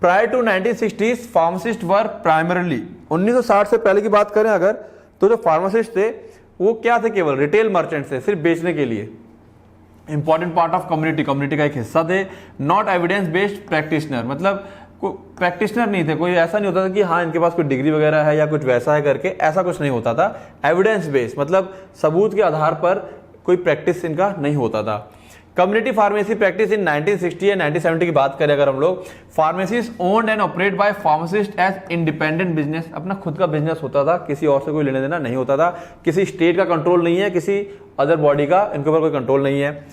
prior to 1960s pharmacist were primarily, 1960 से पहले की बात करें अगर, तो जो फार्मासिस्ट थे वो क्या थे, केवल रिटेल मर्चेंट थे, सिर्फ बेचने के लिए। इंपॉर्टेंट पार्ट ऑफ कम्युनिटी का एक हिस्सा थे। नॉट एविडेंस बेस्ड प्रैक्टिशनर, मतलब प्रैक्टिशनर नहीं थे, कोई ऐसा नहीं होता था कि हाँ इनके पास कोई डिग्री वगैरह है या कुछ वैसा है करके, ऐसा कुछ नहीं होता था। एविडेंस बेस्ड मतलब सबूत के आधार पर कोई प्रैक्टिस इनका नहीं होता था। कम्युनिटी फार्मेसी प्रैक्टिस इन 1960 या 1970 की बात करें अगर हम लोग, pharmacies owned and operate by pharmacist as independent business, अपना खुद का बिजनेस होता था, किसी और से कोई लेने देना नहीं होता था, किसी स्टेट का कंट्रोल नहीं है, किसी अदर बॉडी का इनके ऊपर कोई कंट्रोल नहीं है।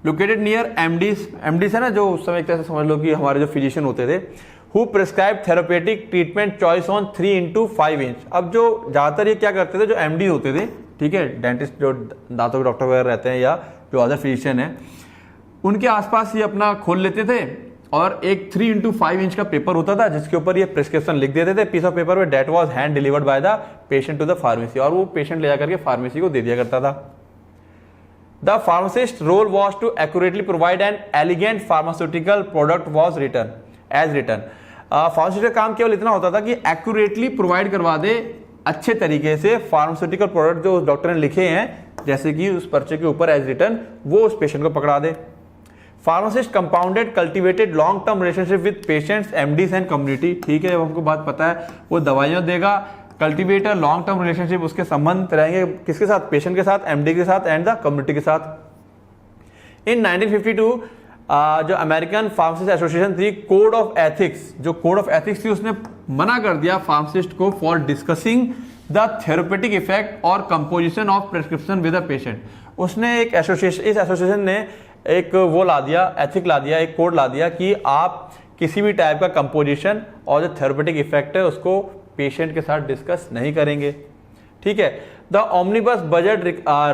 लोकेटेड नियर एमडीज है ना, जो उस समय एक तरह से समझ लो कि हमारे जो फिजिशियन होते थे, who prescribe therapeutic treatment choice on 3x5 inch. अब जो ज्यादातर ये क्या करते थे, जो एमडी होते थे, ठीक है, डेंटिस्ट जो दांतों के डॉक्टर वगैरह रहते हैं या जो अदर फिजिशियन है, उनके आसपास ये अपना खोल लेते थे और एक 3x5 इंच का पेपर होता था जिसके ऊपर ये प्रिस्क्रिप्शन लिख देते थे पीस ऑफ पेपर में, that was hand delivered by the patient to the pharmacy, और वो पेशेंट ले जाकर के फार्मेसी को दे दिया करता था। The pharmacist role was to accurately provide an elegant pharmaceutical product was written as written. Pharmacist का काम केवल इतना होता था कि एक्यूरेटली प्रोवाइड करवा दे अच्छे तरीके से फार्मास्यूटिकल प्रोडक्ट जो उस डॉक्टर ने लिखे हैं, जैसे कि उस पर्चे के ऊपर एज रिटर्न, वो उस पेशेंट को पकड़ा दे। Pharmacist compounded cultivated long term relationship with patients, MDs and community. ठीक है, हमको बात पता है, वो दवाइयां देगा, कल्टिवेटर लॉन्ग टर्म रिलेशनशिप, उसके संबंध रहेंगे किसके साथ, पेशेंट के साथ, एमडी के साथ एंड द कम्युनिटी के साथ। इन 1952 जो अमेरिकन फार्मासिस्ट एसोसिएशन थी, कोड ऑफ एथिक्स, जो कोड ऑफ एथिक्स थी उसने मना कर दिया फार्मासिस्ट को for discussing the therapeutic effect और composition of prescription with a patient. उसने एक एसोसिएशन, इस एसोसिएशन ने एक वो ला दिया, एथिक ला दिया, एक कोड ला दिया कि आप किसी भी टाइप का कंपोजिशन और जो थेरेपेटिक इफेक्ट है उसको पेशेंट के साथ डिस्कस नहीं करेंगे। ठीक है। द ऑमनिबस बजट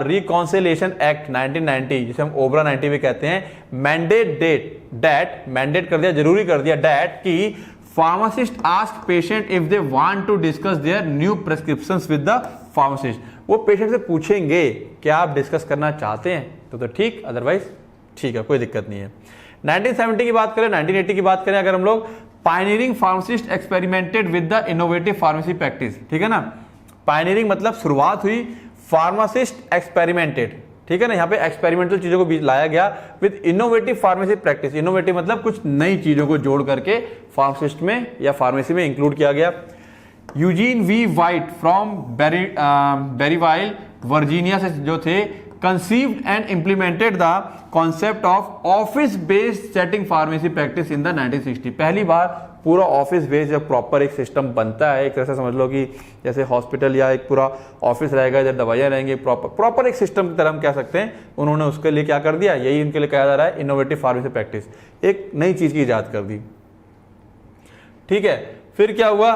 रिकॉन्सिलिएशन एक्ट 1990, जिसे हम ओबरा 90 भी कहते हैं, मैंडेट कर दिया, जरूरी कर दिया डैट कि pharmacist ask patient if they want to discuss their new prescriptions with the pharmacist. वो पेशेंट से पूछेंगे क्या आप डिस्कस करना चाहते हैं तो ठीक, अदरवाइज ठीक है, कोई दिक्कत नहीं है। 1970 की बात करें, 1980 की बात करें अगर हम लोग, pioneering pharmacist experimented with the innovative pharmacy practice. ठीक है ना, पायनियरिंग मतलब शुरुआत हुई, फार्मासिस्ट एक्सपेरिमेंटेड, ठीक है ना, यहाँ पे एक्सपेरिमेंटल चीजों को बीच लाया गया with innovative pharmacy practice. Innovative मतलब कुछ नई चीजों को जोड़ करके फार्मासिस्ट में या फार्मेसी में इंक्लूड किया गया। Eugene V White from Berryville Virginia से जो थे, conceived and implemented the concept of office based setting pharmacy practice in the 1960। पहली बार पूरा ऑफिस बेस्ड जब प्रॉपर एक सिस्टम बनता है, एक तरह से समझ लो कि जैसे हॉस्पिटल या एक पूरा ऑफिस रहेगा, जब दवाइयाँ रहेंगी, प्रॉपर एक सिस्टम की तरह हम कह सकते हैं। उन्होंने उसके लिए क्या कर दिया, यही उनके लिए कहा जा रहा है इनोवेटिव फार्मेसी प्रैक्टिस, एक नई चीज की इजाद कर दी। ठीक है, फिर क्या हुआ,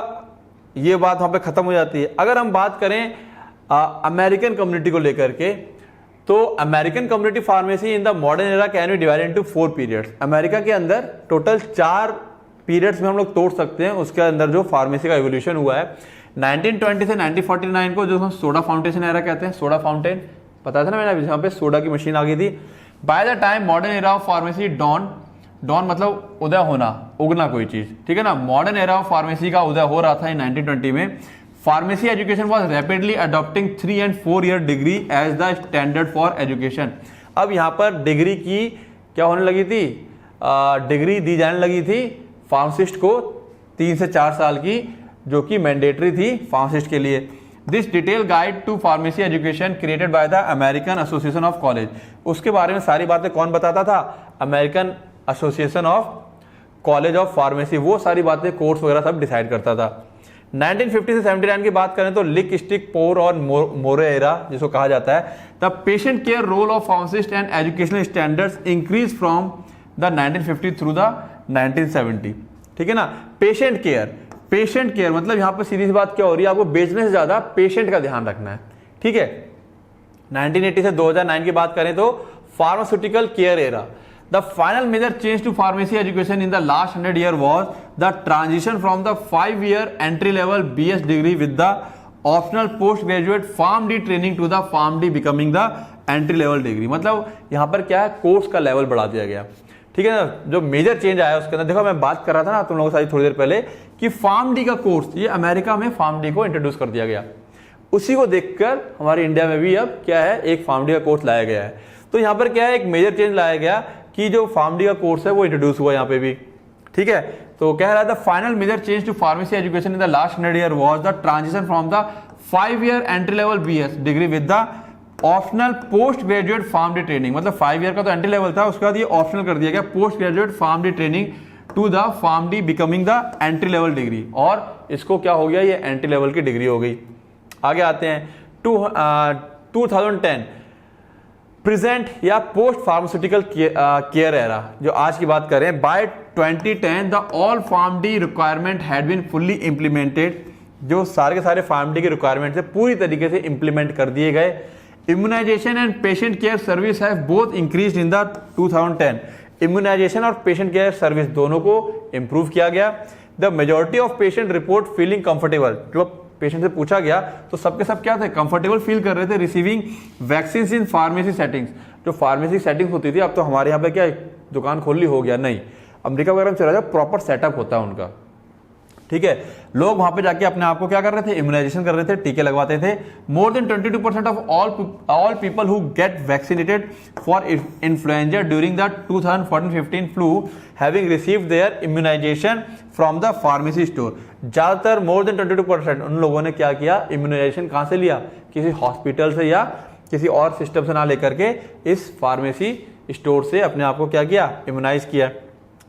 ये बात वहां पे खत्म हो जाती है। अगर हम बात करें अमेरिकन कम्युनिटी को लेकर के, तो American community pharmacy in the modern era can be divided into 4 periods. America के अंदर टोटल 4 पीरियड्स में हम लोग तोड़ सकते हैं उसके अंदर जो फार्मेसी का एवोल्यूशन हुआ है। 1920 से 1949 को जो हम सोडा फाउंटेशन एरा कहते हैं, सोडा फाउंटेन पता था ना मैंने, जहाँ पे सोडा की मशीन आ गई थी। By the time modern era of pharmacy dawn मतलब उदय होना, उगना कोई चीज, ठीक है ना। मॉडर्न एरा ऑफ फार्मेसी का उदय हो रहा था इन 1920 में। Pharmacy education was rapidly adopting 3 and 4 year degree as the standard for education. अब यहाँ पर डिग्री की क्या होने लगी थी, डिग्री दी जाने लगी थी फार्मासिस्ट को 3 से 4 साल की, जो कि मैंडेटरी थी फार्मासिस्ट के लिए। This detail guide to pharmacy education created by the American Association of college. उसके बारे में सारी बातें कौन बताता था, American Association of college of pharmacy, वो सारी बातें कोर्स वगैरह सब डिसाइड करता था। 1950 से 79 की बात करें तो लिक स्टिक पोर और मोरे एरा जिसको कहा जाता है, the patient care role of pharmacist and educational standards increase from the 1950 through the 1970। ठीक है ना। पेशेंट केयर मतलब यहाँ पर सीधी सी बात क्या हो रही है, आपको बेचने से ज्यादा पेशेंट का ध्यान रखना है। ठीक है। 1980 से 2009 की बात करें तो pharmaceutical care era. The final major change to pharmacy education in the last 100 years was the transition from the 5-year entry-level BS degree with the optional postgraduate PharmD training to the PharmD becoming the entry-level degree। मतलब यहाँ पर क्या है, course का level बढ़ा दिया गया। ठीक है ना। जो मेजर चेंज आया उसके अंदर, देखो मैं बात कर रहा था ना तुम लोगों के साथ थोड़ी देर पहले कि PharmD का कोर्स, ये अमेरिका में PharmD को इंट्रोड्यूस कर दिया गया। उसी को देखकर हमारे इंडिया में भी अब क्या है, एक PharmD का कोर्स लाया गया है। तो यहाँ पर क्या है, एक मेजर चेंज लाया गया कि जो फार्मडी का कोर्स है वो इंट्रोड्यूस हुआ यहाँ पे भी। ठीक है। तो कह रहा था final major change to pharmacy education in the last 100 years was the transition from the 5-year entry level BS degree with the optional post graduate PharmD training. मतलब 5 year का तो एंट्री लेवल था, उसके बाद ये ऑप्शनल कर दिया गया post graduate PharmD training to the PharmD becoming the entry level degree, और इसको क्या हो गया, ये एंट्री लेवल की डिग्री हो गई। आगे आते हैं 2010 प्रेजेंट या पोस्ट फार्मास्यूटिकल केयर एरा, जो आज की बात करें। By 2010 the all PharmD requirement had been fully implemented. जो सारे के सारे फार्मडी के रिक्वायरमेंट से पूरी तरीके से इंप्लीमेंट कर दिए गए। Immunization and patient care service have both increased in the 2010। Immunization और पेशेंट केयर सर्विस दोनों को इंप्रूव किया गया। The majority of patient report feeling comfortable. जो पेशेंट से पूछा गया तो सबके सब क्या थे, कंफर्टेबल फील कर रहे थे receiving vaccine in pharmacy settings. जो फार्मेसी सेटिंग्स होती थी, अब तो हमारे यहाँ पे क्या दुकान खोल ली हो गया, नहीं, अमेरिका वगैरह में चला जाए प्रॉपर सेटअप होता है उनका। ठीक है। लोग वहां पे जाके अपने आप को क्या कर रहे थे, इम्यूनाइजेशन कर रहे थे, टीके लगवाते थे। More than 22% of all people who get vaccinated for influenza during the 2014-15 flu having received their immunization from the pharmacy store. ज्यादातर मोर देन 22% उन लोगों ने क्या किया, इम्यूनाइजेशन कहां से लिया, किसी हॉस्पिटल से या किसी और सिस्टम से ना लेकर के इस फार्मेसी स्टोर से अपने आप को क्या किया, इम्यूनाइज किया।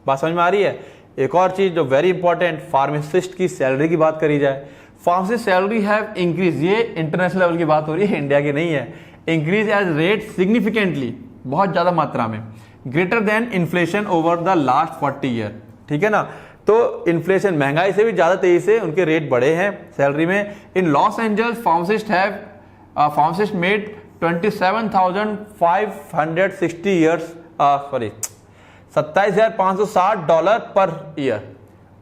बात समझ में आ रही है। एक और चीज जो वेरी इंपॉर्टेंट, फार्मासिस्ट की सैलरी की बात करी जाए। फार्मेसी सैलरी हैव इंक्रीज, ये इंटरनेशनल लेवल की बात हो रही है, इंडिया की नहीं है। इंक्रीज एज रेट सिग्निफिकेंटली, बहुत ज्यादा मात्रा में, greater than inflation over the last 40 year, ठीक है ना। तो इन्फ्लेशन, महंगाई से भी ज्यादा तेजी से उनके रेट बढ़े हैं सैलरी में। In Los Angeles pharmacist made 27,560 years, sorry $27,560 per year,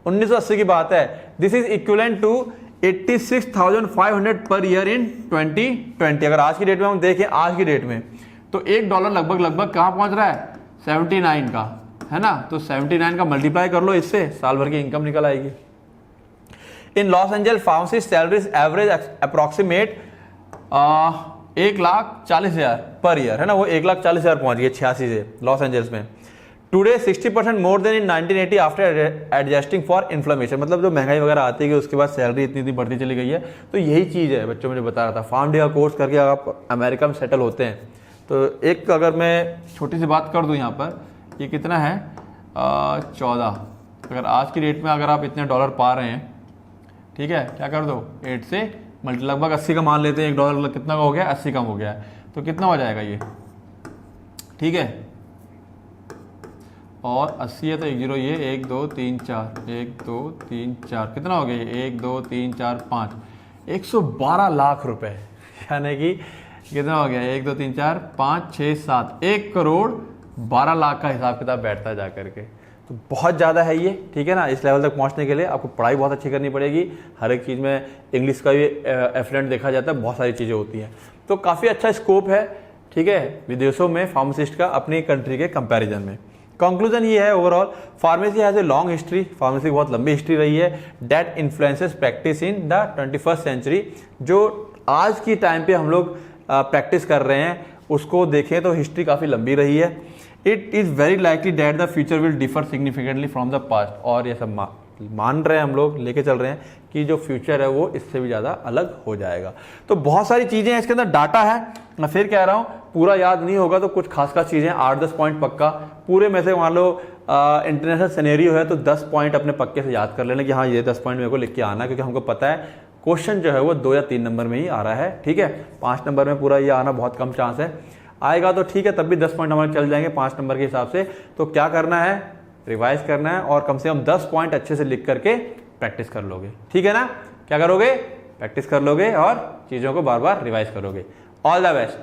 1980 की बात है। This is equivalent to 86,500 per year in 2020। अगर आज की डेट में हम देखें, आज की डेट में तो $1 लगभग कहां पहुंच रहा है, 79 का, है ना। तो 79 का मल्टीप्लाई कर लो इससे, साल भर की इनकम निकल आएगी। In Los Angeles pharmacist salaries average approximate 1,40,000 per year, है ना। वो 1,40,000 पहुंच गए 86 से लॉस एंजल्स में। Today 60% more then in 1980 after adjusting for inflammation, मतलब जो महंगाई वगैरह आती है कि उसके बाद सैलरी इतनी बढ़ती चली गई है। तो यही चीज़ है बच्चों, मुझे बता रहा था, फार्म डे का कोर्स करके आप अमेरिका में सेटल होते हैं तो एक, अगर मैं छोटी सी बात कर दूं यहाँ पर, ये कितना है 14, अगर आज की डेट में अगर आप इतने डॉलर पा रहे हैं, ठीक है, क्या कर दो 8 से लगभग 80 का मान लेते हैं, $1 कितना का हो गया, 80 का हो गया है, तो कितना हो जाएगा ये, ठीक है। और 80 है तो 1 0, ये 1 2 3 4, 1 2 3 4, कितना हो गया ये 1 2 3 4 5, 112 लाख रुपए, यानी कि कितना हो गया 1 2 3 4 5 6 7, 1,12,00,000 का हिसाब किताब बैठता है जाकर के। तो बहुत ज़्यादा है ये, ठीक है ना। इस लेवल तक पहुंचने के लिए आपको पढ़ाई बहुत अच्छी करनी पड़ेगी, हर एक चीज़ में इंग्लिश का भी एफिडेंट देखा जाता है, बहुत सारी चीज़ें होती हैं। तो काफ़ी अच्छा स्कोप है, ठीक है, विदेशों में फार्मासिस्ट का अपनी कंट्री के कंपैरिजन में। कंक्लूजन ये है, overall pharmacy has a long history, pharmacy की बहुत लंबी हिस्ट्री रही है, that influences practice in the 21st century. जो आज की टाइम पे हम लोग प्रैक्टिस कर रहे हैं उसको देखें तो हिस्ट्री काफ़ी लंबी रही है। It is very likely that the future will differ significantly from the past, और ये सब मान रहे हैं हम लोग, लेके चल रहे हैं कि जो फ्यूचर है वो इससे भी ज़्यादा अलग हो जाएगा। तो बहुत सारी चीज़ें हैं इसके अंदर, डाटा है, मैं फिर कह रहा हूँ पूरा याद नहीं होगा तो कुछ खास चीज़ें 8-10 पॉइंट पक्का, पूरे में से मान लो इंटरनेशनल सिनेरियो है तो 10 पॉइंट अपने पक्के से याद कर लेना कि हाँ ये 10 पॉइंट मेरे को लिख के आना, क्योंकि हमको पता है क्वेश्चन जो है वो 2 या 3 नंबर में ही आ रहा है, ठीक है। 5 नंबर में पूरा ये आना बहुत कम चांस है, आएगा तो ठीक है, तब भी 10 पॉइंट हमारे चल जाएंगे 5 नंबर के हिसाब से। तो क्या करना है, रिवाइज करना है और कम से कम 10 पॉइंट अच्छे से लिख करके प्रैक्टिस कर लोगे, ठीक है ना। क्या करोगे, प्रैक्टिस कर लोगे और चीज़ों को बार बार रिवाइज करोगे। All the best.